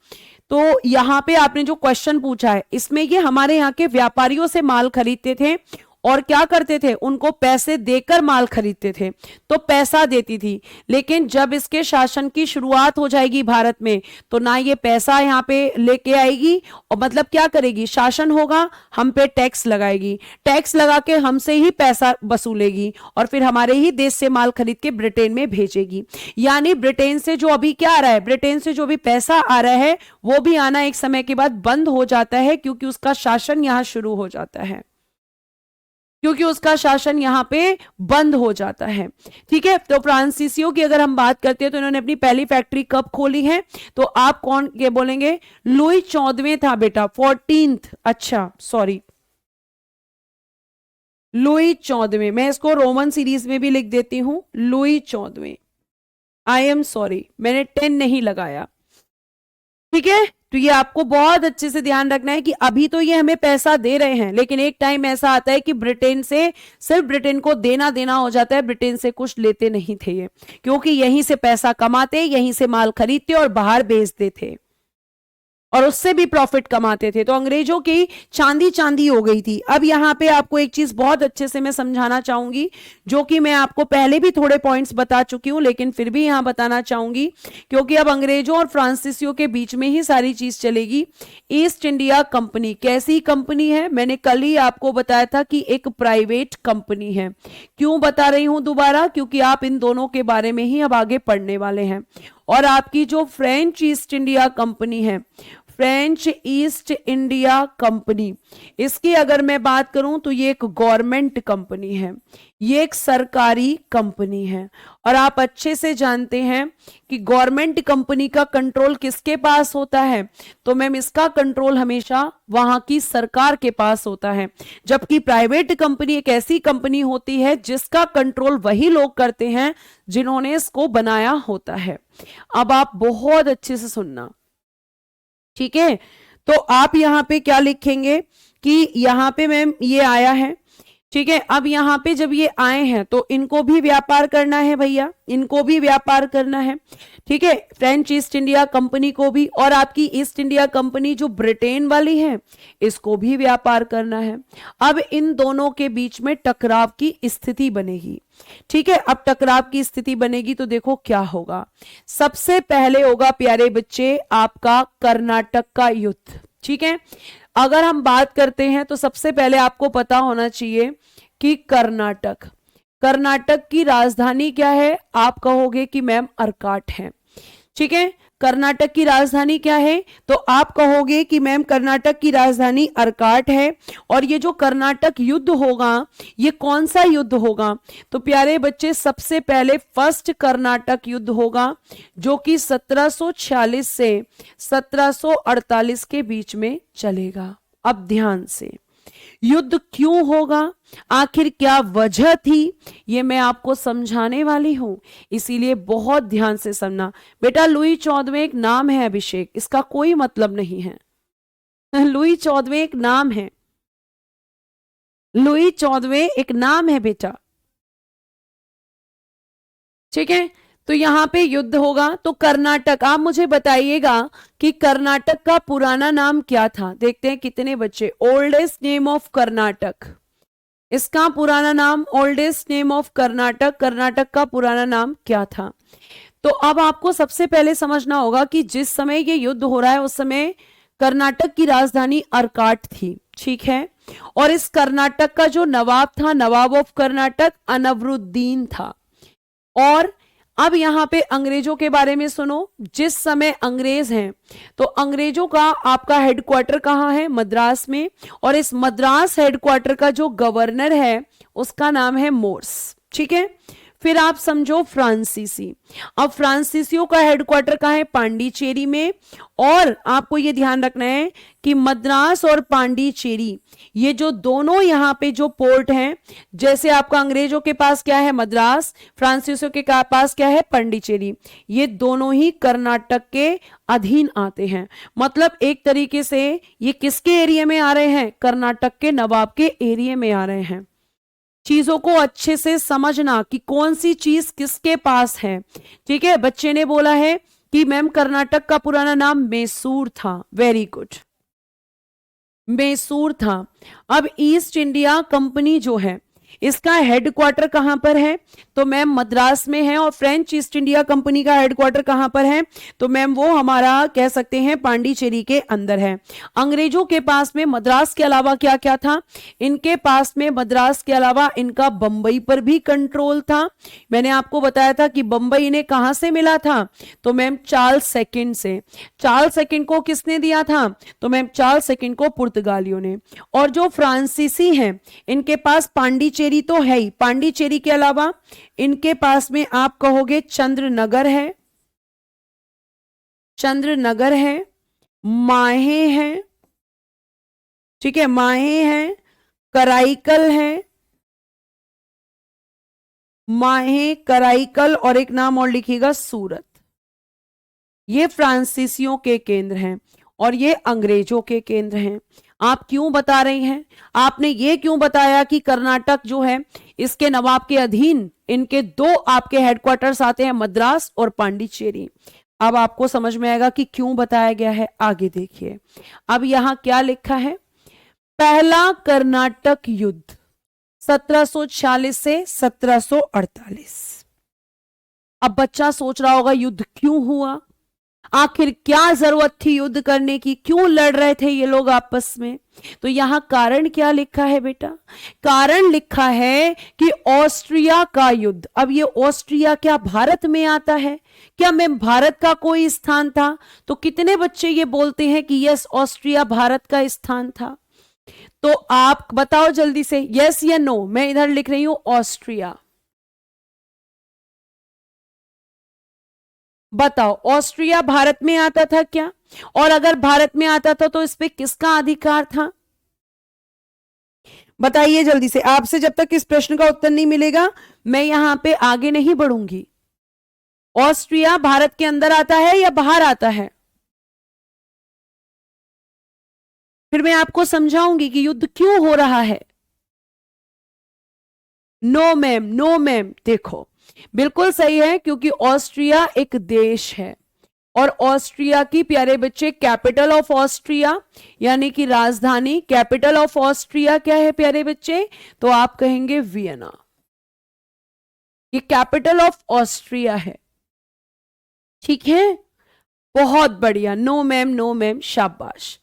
तो यहां पे आपने जो क्वेश्चन पूछा है, इसमें ये हमारे यहाँ के व्यापारियों से माल खरीदते थे और क्या करते थे, उनको पैसे देकर माल खरीदते थे, तो पैसा देती थी। लेकिन जब इसके शासन की शुरुआत हो जाएगी भारत में, तो ना ये पैसा यहाँ पे लेके आएगी, और मतलब क्या करेगी, शासन होगा, हम पे टैक्स लगाएगी, टैक्स लगा के हमसे ही पैसा वसूलेगी, और फिर हमारे ही देश से माल खरीद के ब्रिटेन में भेजेगी। यानी ब्रिटेन से जो अभी क्या आ रहा है, ब्रिटेन से जो भी पैसा आ रहा है, वो भी आना एक समय के बाद बंद हो जाता है, क्योंकि उसका शासन यहाँ शुरू हो जाता है, क्योंकि उसका शासन यहां पे बंद हो जाता है। ठीक है, तो फ्रांसीसियों की अगर हम बात करते हैं तो इन्होंने अपनी पहली फैक्ट्री कब खोली है, तो आप कौन के बोलेंगे, लुई 14वें था बेटा, 14th, अच्छा सॉरी, लुई 14वें। मैं इसको रोमन सीरीज में भी लिख देती हूं, लुई 14वें। आई एम सॉरी, मैंने 10 नहीं लगाया। ठीक है, तो ये आपको बहुत अच्छे से ध्यान रखना है कि अभी तो ये हमें पैसा दे रहे हैं, लेकिन एक टाइम ऐसा आता है कि ब्रिटेन से सिर्फ ब्रिटेन को देना देना हो जाता है, ब्रिटेन से कुछ लेते नहीं थे ये, क्योंकि यहीं से पैसा कमाते, यहीं से माल खरीदते और बाहर बेचते थे, और उससे भी प्रॉफिट कमाते थे। तो अंग्रेजों की चांदी चांदी हो गई थी। अब यहाँ पे आपको एक चीज बहुत अच्छे से मैं समझाना चाहूंगी, जो कि मैं आपको पहले भी थोड़े पॉइंट्स बता चुकी हूं, लेकिन फिर भी यहाँ बताना चाहूंगी, क्योंकि अब अंग्रेजों और फ्रांसीसियों के बीच में ही सारी चीज चलेगी। ईस्ट इंडिया कंपनी कैसी कंपनी है, मैंने कल ही आपको बताया था कि एक प्राइवेट कंपनी है। क्यों बता रही हूं दोबारा, क्योंकि आप इन दोनों के बारे में ही अब आगे पढ़ने वाले हैं। और आपकी जो फ्रेंच ईस्ट इंडिया कंपनी है, फ्रेंच ईस्ट इंडिया कंपनी, इसकी अगर मैं बात करूं तो ये एक गवर्नमेंट कंपनी है, ये एक सरकारी कंपनी है। और आप अच्छे से जानते हैं कि गवर्नमेंट कंपनी का कंट्रोल किसके पास होता है, तो मैम इसका कंट्रोल हमेशा वहां की सरकार के पास होता है। जबकि प्राइवेट कंपनी एक ऐसी कंपनी होती है जिसका कंट्रोल वही लोग करते हैं जिन्होंने इसको बनाया होता है। अब आप बहुत अच्छे से सुनना, ठीक है। तो आप यहां पे क्या लिखेंगे कि यहां पे मैम ये आया है, ठीक है। अब यहां पे जब ये आए हैं तो इनको भी व्यापार करना है भैया, इनको भी व्यापार करना है, ठीक है, फ्रेंच ईस्ट इंडिया कंपनी को भी, और आपकी ईस्ट इंडिया कंपनी जो ब्रिटेन वाली है इसको भी व्यापार करना है। अब इन दोनों के बीच में टकराव की स्थिति बनेगी, ठीक है। अब टकराव की स्थिति बनेगी तो देखो क्या होगा। सबसे पहले होगा प्यारे बच्चे आपका कर्नाटक का युद्ध, ठीक है। अगर हम बात करते हैं तो सबसे पहले आपको पता होना चाहिए कि कर्नाटक की राजधानी क्या है, आप कहोगे कि मैम अर्काट है, ठीक है। कर्नाटक की राजधानी क्या है? तो आप कहोगे कि मैम कर्नाटक की राजधानी अर्काट है। और ये जो कर्नाटक युद्ध होगा, ये कौन सा युद्ध होगा? तो प्यारे बच्चे, सबसे पहले फर्स्ट कर्नाटक युद्ध होगा, जो कि 1746 से 1748 के बीच में चलेगा। अब ध्यान से, युद्ध क्यों होगा, आखिर क्या वजह थी, ये मैं आपको समझाने वाली हूं, इसीलिए बहुत ध्यान से सुनना। बेटा, लुई 14वें एक नाम है अभिषेक, इसका कोई मतलब नहीं है। लुई 14वें एक नाम है, लुई 14वें एक नाम है बेटा, ठीक है। तो यहां पे युद्ध होगा। तो कर्नाटक, आप मुझे बताइएगा कि कर्नाटक का पुराना नाम क्या था। देखते हैं कितने बच्चे, ओल्डेस्ट नेम ऑफ कर्नाटक, इसका पुराना नाम, oldest name of Karnataka, Karnataka का पुराना नाम क्या था? तो अब आपको सबसे पहले समझना होगा कि जिस समय ये युद्ध हो रहा है उस समय कर्नाटक की राजधानी अर्काट थी, ठीक है। और इस कर्नाटक का जो नवाब था, नवाब ऑफ कर्नाटक अनवरुद्दीन था। और अब यहां पे अंग्रेजों के बारे में सुनो। जिस समय अंग्रेज हैं, तो अंग्रेजों का आपका हेडक्वार्टर कहां है? मद्रास में। और इस मद्रास हेडक्वार्टर का जो गवर्नर है उसका नाम है मोर्स, ठीक है। फिर आप समझो फ्रांसीसी। अब फ्रांसीसियों का हेडक्वार्टर कहां है? पांडिचेरी में। और आपको यह ध्यान रखना है कि मद्रास और पांडिचेरी, ये जो दोनों यहां पे जो पोर्ट हैं, जैसे आपका अंग्रेजों के पास क्या है? मद्रास, फ्रांसीसियों के पास क्या है? पांडिचेरी, ये दोनों ही कर्नाटक के अधीन आते हैं। मतलब एक तरीके से ये किसके एरिया में आ रहे हैं? कर्नाटक के नवाब के एरिया में आ रहे हैं। चीजों को अच्छे से समझना कि कौन सी चीज किसके पास है, ठीक है। बच्चे ने बोला है कि मैम कर्नाटक का पुराना नाम मैसूर था, वेरी गुड, मैसूर था। अब ईस्ट इंडिया कंपनी जो है, इसका हेडक्वार्टर कहां पर है? तो मैम मद्रास में है। और फ्रेंच ईस्ट इंडिया कंपनी का हेडक्वार्टर कहां पर है? तो मैम वो हमारा कह सकते हैं पांडिचेरी के अंदर है। अंग्रेजों के पास में मद्रास के अलावा क्या क्या था? इनके पास में मद्रास के अलावा इनका बंबई पर भी कंट्रोल था। मैंने आपको बताया था कि बंबई इन्हें कहां से मिला था? तो मैम चार्ल्स सेकंड से। चार्ल्स सेकंड को किसने दिया था? तो मैम चार्ल्स सेकंड को पुर्तगालियों ने। और जो फ्रांसीसी हैं, इनके पास पांडिचेरी तो है ही, पांडिचेरी के अलावा इनके पास में आप कहोगे चंद्रनगर है, चंद्रनगर है, माहे है, ठीक है, माहे है, कराईकल है, माहे, कराईकल, और एक नाम और लिखिएगा सूरत। ये फ्रांसीसियों के केंद्र हैं और ये अंग्रेजों के केंद्र हैं। आप क्यों बता रही हैं? आपने ये क्यों बताया कि कर्नाटक जो है इसके नवाब के अधीन इनके दो आपके हेडक्वार्टर्स आते हैं, मद्रास और पांडिचेरी। अब आपको समझ में आएगा कि क्यों बताया गया है। आगे देखिए, अब यहां क्या लिखा है? पहला कर्नाटक युद्ध 1746 से 1748। अब बच्चा सोच रहा होगा युद्ध क्यों हुआ, आखिर क्या जरूरत थी युद्ध करने की, क्यों लड़ रहे थे ये लोग आपस में? तो यहां कारण क्या लिखा है बेटा? कारण लिखा है कि ऑस्ट्रिया का युद्ध। अब ये ऑस्ट्रिया क्या भारत में आता है? क्या मैं भारत का कोई स्थान था? तो कितने बच्चे ये बोलते हैं कि यस, ऑस्ट्रिया भारत का स्थान था? तो आप बताओ जल्दी से, यस या नो। मैं इधर लिख रही हूं ऑस्ट्रिया, बताओ ऑस्ट्रिया भारत में आता था क्या? और अगर भारत में आता था तो इस पे किसका अधिकार था? बताइए जल्दी से। आपसे जब तक इस प्रश्न का उत्तर नहीं मिलेगा मैं यहां पे आगे नहीं बढ़ूंगी। ऑस्ट्रिया भारत के अंदर आता है या बाहर आता है? फिर मैं आपको समझाऊंगी कि युद्ध क्यों हो रहा है। No ma'am, no ma'am. देखो, बिल्कुल सही है, क्योंकि ऑस्ट्रिया एक देश है और ऑस्ट्रिया की, प्यारे बच्चे, कैपिटल ऑफ ऑस्ट्रिया यानी कि राजधानी, कैपिटल ऑफ ऑस्ट्रिया क्या है प्यारे बच्चे? तो आप कहेंगे वियना। ये कैपिटल ऑफ ऑस्ट्रिया है, ठीक है। बहुत बढ़िया, नो मैम, नो मैम, शाबाश।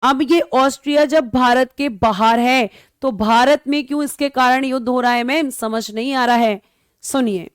अब ये ऑस्ट्रिया जब भारत के बाहर है तो भारत में क्यों इसके कारण युद्ध हो रहा है मैम? समझ नहीं आ रहा है? सुनिए,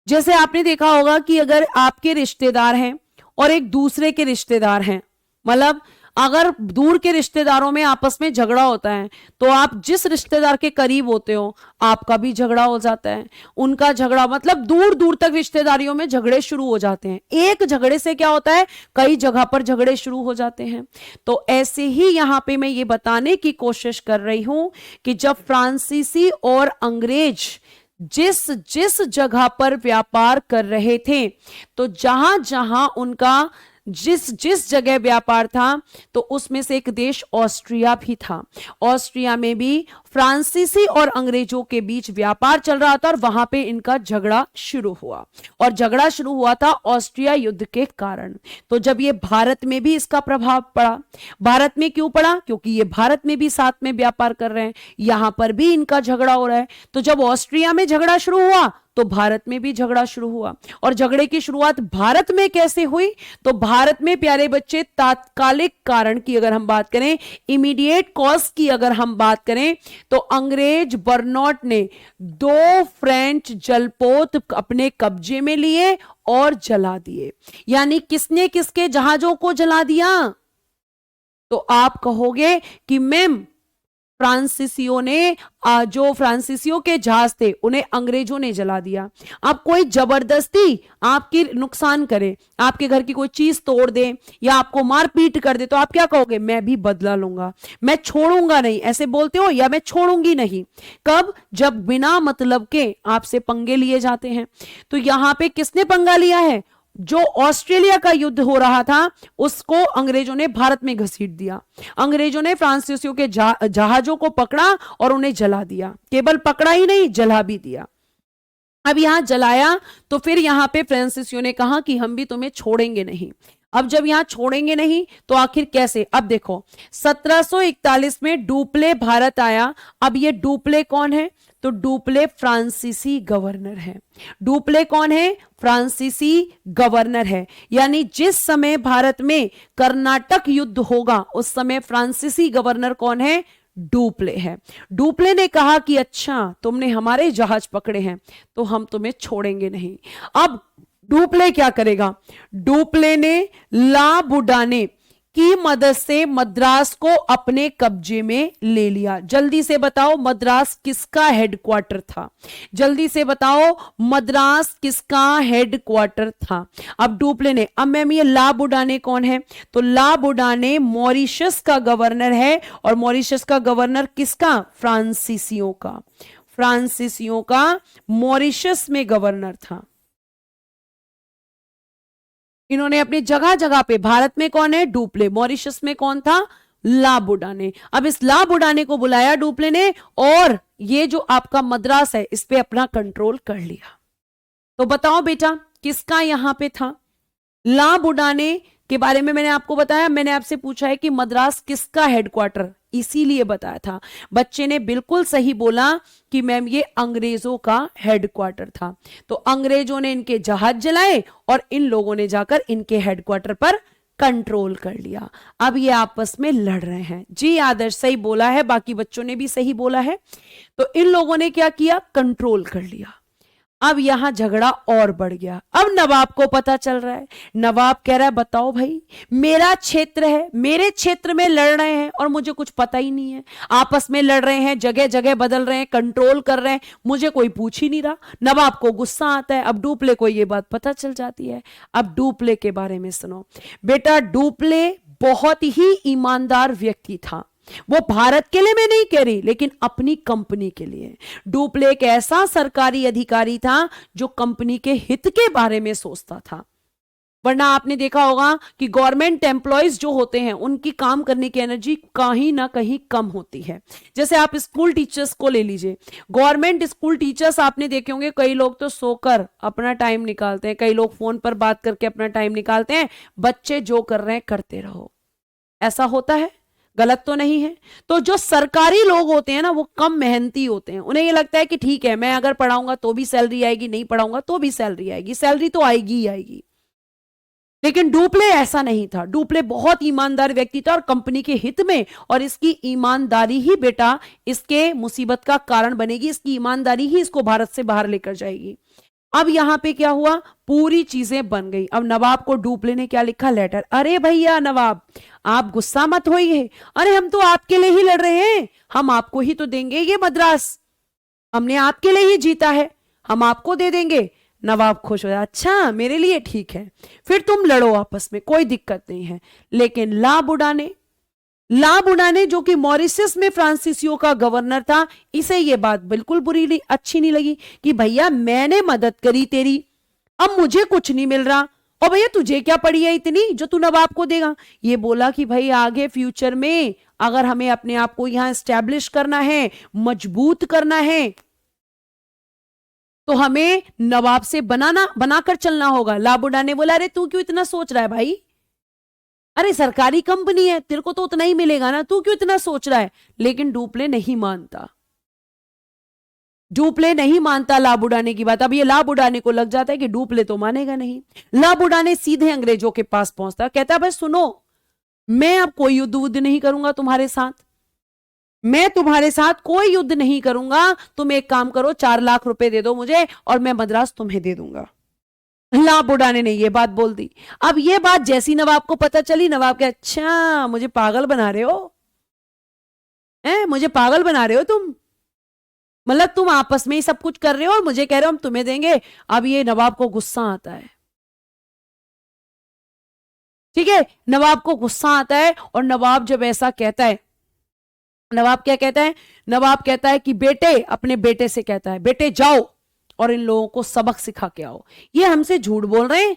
जैसे आपने देखा होगा कि अगर आपके रिश्तेदार हैं और एक दूसरे के रिश्तेदार हैं, मतलब अगर दूर के रिश्तेदारों में आपस में झगड़ा होता है तो आप जिस रिश्तेदार के करीब होते हो आपका भी झगड़ा हो जाता है, उनका झगड़ा, मतलब दूर दूर तक रिश्तेदारियों में झगड़े शुरू हो जाते हैं। एक झगड़े से क्या होता है, कई जगह पर झगड़े शुरू हो जाते हैं। तो ऐसे ही यहां पे मैं ये बताने की कोशिश कर रही हूं कि जब फ्रांसीसी और अंग्रेज जिस जिस जगह पर व्यापार कर रहे थे, तो जहां जहां उनका जिस जिस जगह व्यापार था तो उसमें से एक देश ऑस्ट्रिया भी था। ऑस्ट्रिया में भी फ्रांसीसी और अंग्रेजों के बीच व्यापार चल रहा था और वहां पे इनका झगड़ा शुरू हुआ, और झगड़ा शुरू हुआ था ऑस्ट्रिया युद्ध के कारण। तो जब ये भारत में भी इसका प्रभाव पड़ा, भारत में क्यों पड़ा, क्योंकि ये भारत में भी साथ में व्यापार कर रहे हैं, यहां पर भी इनका झगड़ा हो रहा है। तो जब ऑस्ट्रिया में झगड़ा शुरू हुआ तो भारत में भी झगड़ा शुरू हुआ। और झगड़े की शुरुआत भारत में कैसे हुई, तो भारत में प्यारे बच्चे तात्कालिक कारण की अगर हम बात करें, इमीडिएट कॉज की अगर हम बात करें, तो अंग्रेज बर्नौट ने 2 फ्रेंच जलपोत अपने कब्जे में लिए और जला दिए। यानी किसने किसके जहाजों को जला दिया, तो आप कहोगे कि मैम फ्रांसीसियों ने, जो फ्रांसीसियों के जहाज थे उन्हें अंग्रेजों ने जला दिया। अब कोई जबरदस्ती आपकी नुकसान करे, आपके घर की कोई चीज तोड़ दे या आपको मार पीट कर दे, तो आप क्या कहोगे, मैं भी बदला लूंगा, मैं छोड़ूंगा नहीं, ऐसे बोलते हो, या मैं छोड़ूंगी नहीं। कब, जब बिना मतलब के आपसे पंगे लिए जाते हैं। तो यहां पे किसने पंगा लिया है, जो ऑस्ट्रेलिया का युद्ध हो रहा था उसको अंग्रेजों ने भारत में घसीट दिया। अंग्रेजों ने फ्रांसीसियों के जहाजों को पकड़ा और उन्हें जला दिया, केवल पकड़ा ही नहीं जला भी दिया। अब यहां जलाया तो फिर यहां पे फ्रांसीसियों ने कहा कि हम भी तुम्हें छोड़ेंगे नहीं। अब जब यहां छोड़ेंगे नहीं तो आखिर कैसे, अब देखो 1741 में डुप्ले भारत आया। अब ये डुप्ले कौन है, तो डुप्ले फ्रांसीसी गवर्नर है। डुप्ले कौन है, फ्रांसीसी गवर्नर है। यानी जिस समय भारत में कर्नाटक युद्ध होगा उस समय फ्रांसीसी गवर्नर कौन है, डुप्ले है। डुप्ले ने कहा कि अच्छा तुमने हमारे जहाज पकड़े हैं तो हम तुम्हें छोड़ेंगे नहीं। अब डुप्ले क्या करेगा, डुप्ले ने ला बुडाने की मदद से मद्रास को अपने कब्जे में ले लिया। जल्दी से बताओ मद्रास किसका हेडक्वार्टर था, जल्दी से बताओ मद्रास किसका हेडक्वार्टर था। अब डुप्ले ने, अब मैम ये ला बुडाने कौन है, तो ला बुडाने मॉरिशस का गवर्नर है, और मॉरिशस का गवर्नर किसका, फ्रांसीसियों का। फ्रांसीसियों का मॉरिशस में गवर्नर था। इन्होंने अपनी जगह जगह पे, भारत में कौन है, डुप्ले, मॉरिशस में कौन था, ला बुडाने। अब इस ला बुडाने को बुलाया डुप्ले ने और ये जो आपका मद्रास है इस पे अपना कंट्रोल कर लिया। तो बताओ बेटा किसका यहां पे था, ला बुडाने के बारे में मैंने आपको बताया। मैंने आपसे पूछा है कि मद्रास किसका हेडक्वार्टर, इसीलिए बताया था। बच्चे ने बिल्कुल सही बोला कि मैम ये अंग्रेजों का हेडक्वार्टर था। तो अंग्रेजों ने इनके जहाज जलाए और इन लोगों ने जाकर इनके हेडक्वार्टर पर कंट्रोल कर लिया। अब ये आपस में लड़ रहे हैं। जी आदर्श सही बोला है, बाकी बच्चों ने भी सही बोला है। तो इन लोगों ने क्या किया, कंट्रोल कर लिया। अब यहां झगड़ा और बढ़ गया। अब नवाब को पता चल रहा है, नवाब कह रहा है बताओ भाई मेरा क्षेत्र है, मेरे क्षेत्र में लड़ रहे हैं और मुझे कुछ पता ही नहीं है, आपस में लड़ रहे हैं, जगह जगह बदल रहे हैं, कंट्रोल कर रहे हैं, मुझे कोई पूछ ही नहीं रहा। नवाब को गुस्सा आता है। अब डुप्ले को ये बात पता चल जाती है। अब डुप्ले के बारे में सुनो बेटा, डुप्ले बहुत ही ईमानदार व्यक्ति था। वो भारत के लिए मैं नहीं कह रही, लेकिन अपनी कंपनी के लिए। डुप्ले एक ऐसा सरकारी अधिकारी था जो कंपनी के हित के बारे में सोचता था। वरना आपने देखा होगा कि गवर्नमेंट एम्प्लॉयज जो होते हैं उनकी काम करने की एनर्जी कहीं ना कहीं कम होती है। जैसे आप स्कूल टीचर्स को ले लीजिए, गवर्नमेंट स्कूल टीचर्स आपने देखे होंगे कई लोग तो सोकर अपना टाइम निकालते हैं, कई लोग फोन पर बात करके अपना टाइम निकालते हैं। बच्चे जो कर रहे हैं करते रहो, ऐसा होता है, गलत तो नहीं है। तो जो सरकारी लोग होते हैं ना वो कम मेहनती होते हैं। उन्हें ये लगता है कि ठीक है मैं अगर पढ़ाऊंगा तो भी सैलरी आएगी, नहीं पढ़ाऊंगा तो भी सैलरी आएगी, सैलरी तो आएगी ही आएगी। लेकिन डुप्ले ऐसा नहीं था। डुप्ले बहुत ईमानदार व्यक्ति था और कंपनी के हित में, और इसकी ईमानदारी ही बेटा इसके मुसीबत का कारण बनेगी, इसकी ईमानदारी ही इसको भारत से बाहर लेकर जाएगी। अब यहां पे क्या हुआ, पूरी चीजें बन गई। अब नवाब को डुप्ले ने क्या लिखा, लेटर। अरे भैया नवाब, आप गुस्सा मत होइए, अरे हम तो आपके लिए ही लड़ रहे हैं, हम आपको ही तो देंगे ये मद्रास, हमने आपके लिए ही जीता है, हम आपको दे देंगे। नवाब खुश हो जाए, अच्छा मेरे लिए ठीक है, फिर तुम लड़ो आपस में, कोई दिक्कत नहीं है। लेकिन ला बुढ़ा ने जो कि मॉरिशस में फ्रांसीसियों का गवर्नर था, इसे ये बात बिल्कुल बुरी नहीं, अच्छी नहीं लगी कि भैया मैंने मदद करी तेरी, अब मुझे कुछ नहीं मिल रहा, और भैया तुझे क्या पड़ी है इतनी जो तू नवाब को देगा। ये बोला कि भाई आगे फ्यूचर में अगर हमें अपने आप को यहां एस्टेब्लिश करना है, मजबूत करना है, तो हमें नवाब से बनाकर चलना होगा। ला बुढ़ा ने बोला, अरे तू क्यों इतना सोच रहा है भाई, अरे सरकारी कंपनी है, तेरे को तो उतना ही मिलेगा ना, तू क्यों इतना सोच रहा है। लेकिन डुप्ले नहीं मानता ला बुढ़ाने की बात। अब ये ला बुढ़ाने को लग जाता है कि डुप्ले तो मानेगा नहीं। ला बुढ़ाने सीधे अंग्रेजों के पास पहुंचता, कहता भाई सुनो, मैं अब कोई युद्ध वुद्ध नहीं करूंगा तुम्हारे साथ, मैं तुम्हारे साथ कोई युद्ध नहीं करूंगा, तुम एक काम करो, 4 लाख रुपए दे दो मुझे और मैं मद्रास तुम्हें दे दूंगा। ला बुढ़ाने ने ये बात बोल दी। अब ये बात जैसी नवाब को पता चली, नवाब के, अच्छा मुझे पागल बना रहे हो, मुझे पागल बना रहे हो तुम, मतलब तुम आपस में ही सब कुछ कर रहे हो और मुझे कह रहे हो हम तुम्हें देंगे। अब ये नवाब को गुस्सा आता है, ठीक है, नवाब को गुस्सा आता है। और नवाब जब ऐसा कहता है, नवाब क्या कहता है, नवाब कहता है कि बेटे, अपने बेटे से कहता है, बेटे जाओ और इन लोगों को सबक सिखा के आओ, ये हमसे झूठ बोल रहे हैं।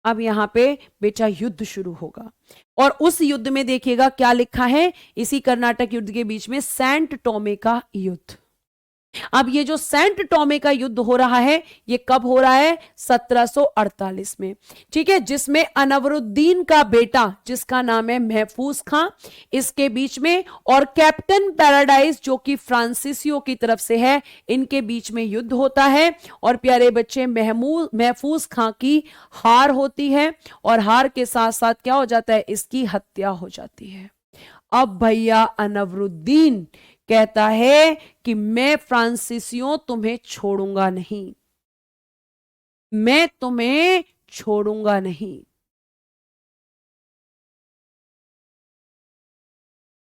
अब यहां पे बेटा युद्ध शुरू होगा, और उस युद्ध में देखिएगा क्या लिखा है, इसी कर्नाटक युद्ध के बीच में सेंट टोमे का युद्ध। अब ये जो सेंट टोमे का युद्ध हो रहा है, ये कब हो रहा है, 1748 में, ठीक है, जिसमें अनवरुद्दीन का बेटा जिसका नाम है महफूज खां, इसके बीच में, और कैप्टन पैराडाइज जो कि फ्रांसीसियों की तरफ से है, इनके बीच में युद्ध होता है। और प्यारे बच्चे, महफूज खां की हार होती है, और हार के साथ साथ क्या हो जाता है, इसकी हत्या हो जाती है। अब भैया अनवरुद्दीन कहता है कि मैं फ्रांसीसियों तुम्हें छोड़ूंगा नहीं, मैं तुम्हें छोड़ूंगा नहीं,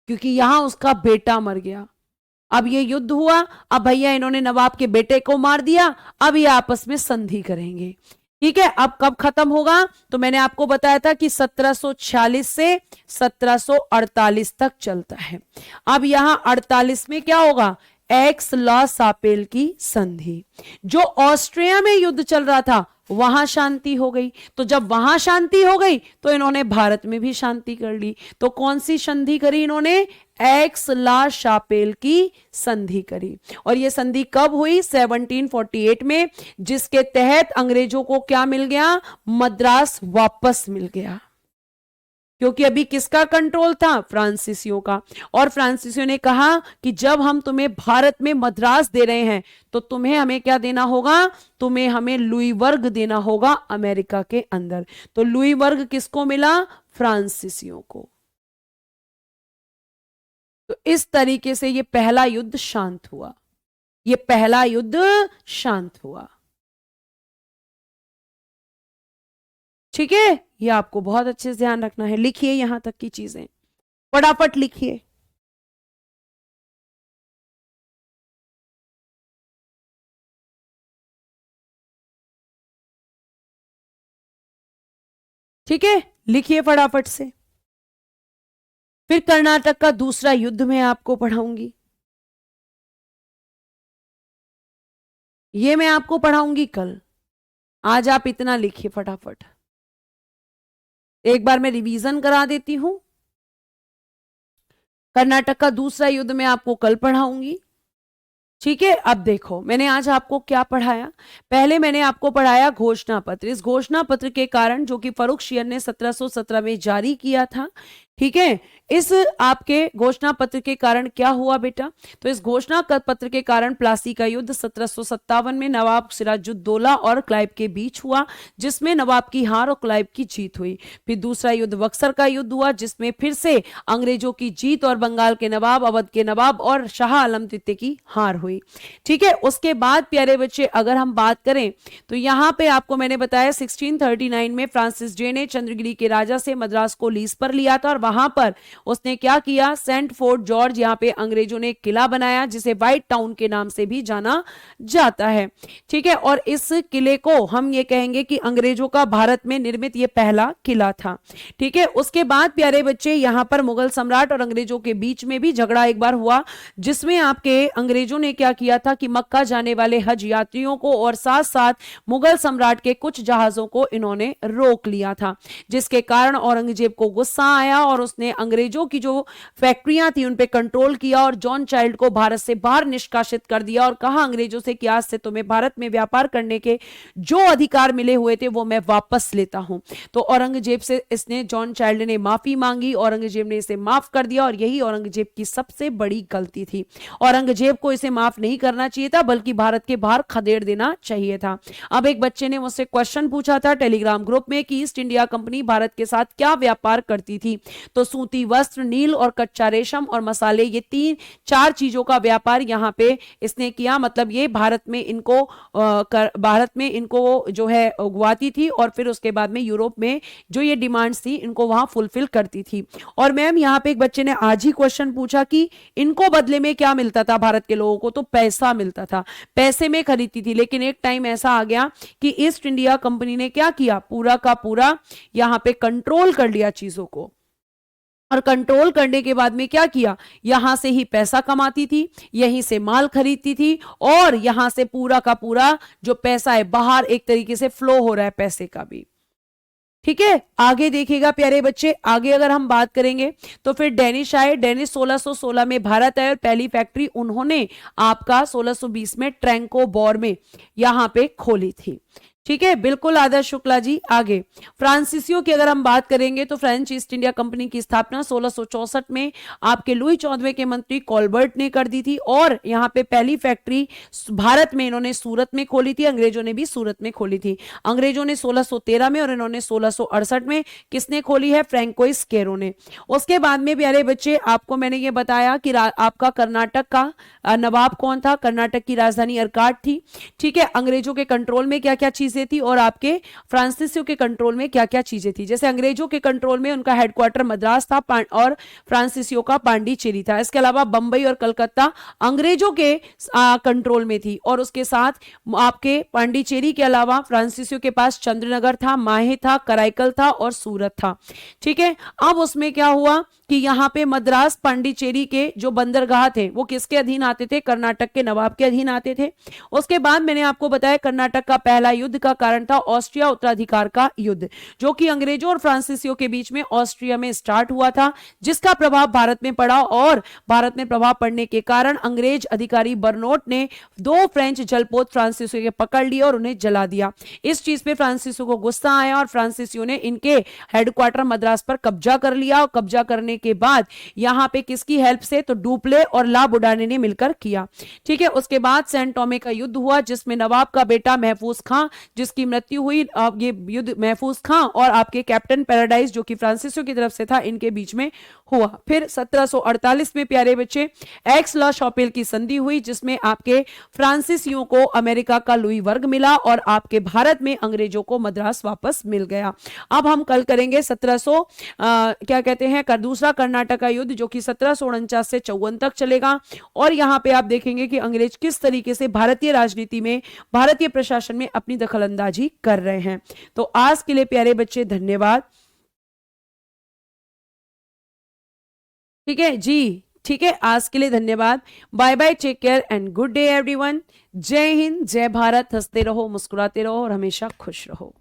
क्योंकि यहां उसका बेटा मर गया। अब ये युद्ध हुआ, अब भैया इन्होंने नवाब के बेटे को मार दिया, अब ये आपस में संधि करेंगे, ठीक है। अब कब खत्म होगा, तो मैंने आपको बताया था कि 1746 से 1748 तक चलता है। अब यहां 48 में क्या होगा, एक्स लॉ सापेल की संधि। जो ऑस्ट्रिया में युद्ध चल रहा था वहां शांति हो गई, तो जब वहां शांति हो गई तो इन्होंने भारत में भी शांति कर ली। तो कौन सी संधि करी इन्होंने, एक्स ला शापेल की संधि करी। और यह संधि कब हुई, 1748 में, जिसके तहत अंग्रेजों को क्या मिल गया, मद्रास वापस मिल गया, क्योंकि अभी किसका कंट्रोल था, फ्रांसीसियों का। और फ्रांसीसियों ने कहा कि जब हम तुम्हें भारत में मद्रास दे रहे हैं तो तुम्हें हमें क्या देना होगा, तुम्हें हमें लुई वर्ग देना होगा अमेरिका के अंदर। तो लुई वर्ग किसको मिला, फ्रांसीसियों को। तो इस तरीके से ये पहला युद्ध शांत हुआ, ये पहला युद्ध शांत हुआ, ठीक है। ये आपको बहुत अच्छे से ध्यान रखना है, लिखिए यहां तक की चीजें, फटाफट लिखिए। ठीक है, लिखिए फटाफट से। फिर कर्नाटक का दूसरा युद्ध मैं आपको पढ़ाऊंगी, ये मैं आपको पढ़ाऊंगी कल। आज आप इतना लिखिए फटाफट, एक बार मैं रिवीजन करा देती हूं। कर्नाटक का दूसरा युद्ध मैं आपको कल पढ़ाऊंगी, ठीक है। अब देखो मैंने आज आपको क्या पढ़ाया, पहले मैंने आपको पढ़ाया घोषणा पत्र। इस घोषणा पत्र के कारण जो कि फर्रुखशियर ने 1717 में जारी किया था, ठीक है। इस आपके घोषणा पत्र के कारण क्या हुआ बेटा, तो इस घोषणा पत्र के कारण प्लासी का युद्ध 1757 में नवाब सिराजुद्दौला और क्लाइव के बीच हुआ, जिसमें नवाब की हार और क्लाइव की जीत हुई। फिर दूसरा युद्ध बक्सर का युद्ध हुआ, जिसमें फिर से अंग्रेजों की जीत और बंगाल के नवाब, अवध के नवाब और शाह आलम तृतीय की हार हुई। ठीक है। उसके बाद प्यारे बच्चे अगर हम बात करें तो यहां पे आपको मैंने बताया 1639 में फ्रांसिस जे ने चंद्रगिरी के राजा से मद्रास को लीज पर लिया था, और वहां पर उसने क्या किया, सेंट फोर्ट जॉर्ज यहां पे अंग्रेजों ने किला बनाया, जिसे व्हाइट टाउन के नाम से भी जाना जाता है। ठीक है। और इस किले को हम ये कहेंगे कि अंग्रेजों का भारत में निर्मित ये पहला किला था। ठीक है। उसके बाद प्यारे बच्चे यहां पर मुगल सम्राट और अंग्रेजों के बीच में भी झगड़ा एक बार हुआ, जिसमें आपके अंग्रेजों ने क्या किया था कि मक्का जाने वाले हज यात्रियों को और साथ साथ मुगल सम्राट के कुछ जहाजों को इन्होंने रोक लिया था, जिसके कारण औरंगजेब को गुस्सा आया और उसने अंग्रेजों की जो फैक्ट्रियां थी उन पे कंट्रोल किया और जॉन चाइल्ड को भारत से बाहर निष्कासित कर दिया और कहा अंग्रेजों से कि आज से तुम्हें भारत में व्यापार करने के जो अधिकार मिले हुए थे वो मैं वापस लेता हूं। तो औरंगजेब से इसने जॉन चाइल्ड ने माफी मांगी, औरंगजेब ने इसे माफ कर दिया, और यही औरंगजेब की सबसे बड़ी गलती थी। औरंगजेब को इसे माफ नहीं करना चाहिए था, बल्कि भारत के बाहर खदेड़ देना चाहिए था। अब एक बच्चे ने मुझसे क्वेश्चन पूछा था टेलीग्राम ग्रुप में कि ईस्ट इंडिया कंपनी भारत के साथ क्या व्यापार करती थी, तो सूती वस्त्र, नील और कच्चा रेशम और मसाले, ये 3-4 चीजों का व्यापार यहाँ पे इसने किया। मतलब ये भारत में इनको जो है उगवाती थी और फिर उसके बाद में यूरोप में जो ये डिमांड्स थी इनको वहां फुलफिल करती थी। और मैम यहाँ पे एक बच्चे ने आज ही क्वेश्चन पूछा कि इनको बदले में क्या मिलता था भारत के लोगों को, तो पैसा मिलता था, पैसे में खरीदती थी। लेकिन एक टाइम ऐसा आ गया कि ईस्ट इंडिया कंपनी ने क्या किया, पूरा का पूरा यहां पे कंट्रोल कर लिया चीजों को, और कंट्रोल करने के बाद में क्या किया, यहां से ही पैसा कमाती थी, यहीं से माल खरीदती थी, और यहां से पूरा का पूरा जो पैसा है बाहर एक तरीके से फ्लो हो रहा है पैसे का भी। ठीक है। आगे देखिएगा प्यारे बच्चे, आगे अगर हम बात करेंगे तो फिर डेनिश आए। डेनिश 1616 में भारत आए और पहली फैक्ट्री उन्होंने आपका 1620 में ट्रैंकोबोर में यहां पे खोली थी। ठीक है। बिल्कुल आदर्श शुक्ला जी। आगे फ्रांसीसियों की अगर हम बात करेंगे तो फ्रेंच ईस्ट इंडिया कंपनी की स्थापना 1664 में आपके लुई 14वें के मंत्री कॉलबर्ट ने कर दी थी, और यहां पे पहली फैक्ट्री भारत में इन्होंने सूरत में खोली थी, अंग्रेजों ने भी सूरत में खोली थी। अंग्रेजों ने 1613 में और इन्होंने 1668 में किसने खोली है, फ्रैंकोइस केरो ने। उसके बाद में प्यारे बच्चे आपको मैंने ये बताया कि आपका कर्नाटक का नवाब कौन था, कर्नाटक की राजधानी अर्काट थी। ठीक है। अंग्रेजों के कंट्रोल में क्या क्या चीजें थी और आपके फ्रांसीसियों के कंट्रोल में क्या क्या चीजें थी। जैसे अंग्रेजों के कंट्रोल में उनका हेडक्वार्टर मद्रास था और फ्रांसीसियों का पांडिचेरी था। इसके अलावा बंबई और कलकत्ता अंग्रेजों के कंट्रोल में थी, और उसके साथ आपके पांडिचेरी के अलावा फ्रांसीसियों के पास चंद्रनगर था, माहे था, कराईकल था और सूरत था। ठीक है। अब उसमें क्या हुआ कि यहां पे मद्रास पांडिचेरी के जो बंदरगाह थे वो किसके अधीन आते थे, कर्नाटक के नवाब के अधीन आते थे। उसके बाद मैंने आपको बताया कर्नाटक का पहला युद्ध का कारण था ऑस्ट्रिया उत्तराधिकार का युद्ध, जो कि अंग्रेजों और फ्रांसीसियों के बीच में ऑस्ट्रिया में स्टार्ट हुआ था, जिसका प्रभाव भारत में पड़ा, और भारत में प्रभाव पड़ने के कारण अंग्रेज अधिकारी बर्नोट ने 2 फ्रेंच जलपोत फ्रांसीसियों के पकड़ लिए और उन्हें जला दिया। इस चीज पे फ्रांसीसियों को गुस्सा आया और फ्रांसीसियों ने इनके हेडक्वार्टर मद्रास पर कब्जा कर लिया, और कब्जा करने के बाद यहां पे किसकी हेल्प से, तो डुप्ले और ला बुडाने ने मिलकर किया। ठीक है। उसके बाद सैन टोमे का युद्ध हुआ, जिसमें नवाब का बेटा महफूज खां जिसकी मृत्यु हुई, ये युद्ध महफूज खां और आपके कैप्टन पैराडाइज जो कि फ्रांसीसियों की तरफ से था इनके बीच में हुआ। फिर 1748 में प्यारे बच्चे एक्स ला शॉपेल की संधि हुई, जिसमें आपके फ्रांसीसियों को अमेरिका का लुई वर्ग मिला और आपके भारत में अंग्रेजों को मद्रास वापस मिल गया। अब हम कल करेंगे 1700 क्या कहते हैं दूसरा कर्नाटक का युद्ध, जो कि 1749 से 54 तक चलेगा, और यहां पे आप देखेंगे कि अंग्रेज किस तरीके से भारतीय राजनीति में, भारतीय प्रशासन में अपनी दखलंदाजी कर रहे हैं। तो आज के लिए प्यारे बच्चे धन्यवाद। ठीक है जी। ठीक है। आज के लिए धन्यवाद। Bye bye, take care and good day everyone. जय हिंद, जय भारत। हंसते रहो, मुस्कुराते रहो और हमेशा खुश रहो।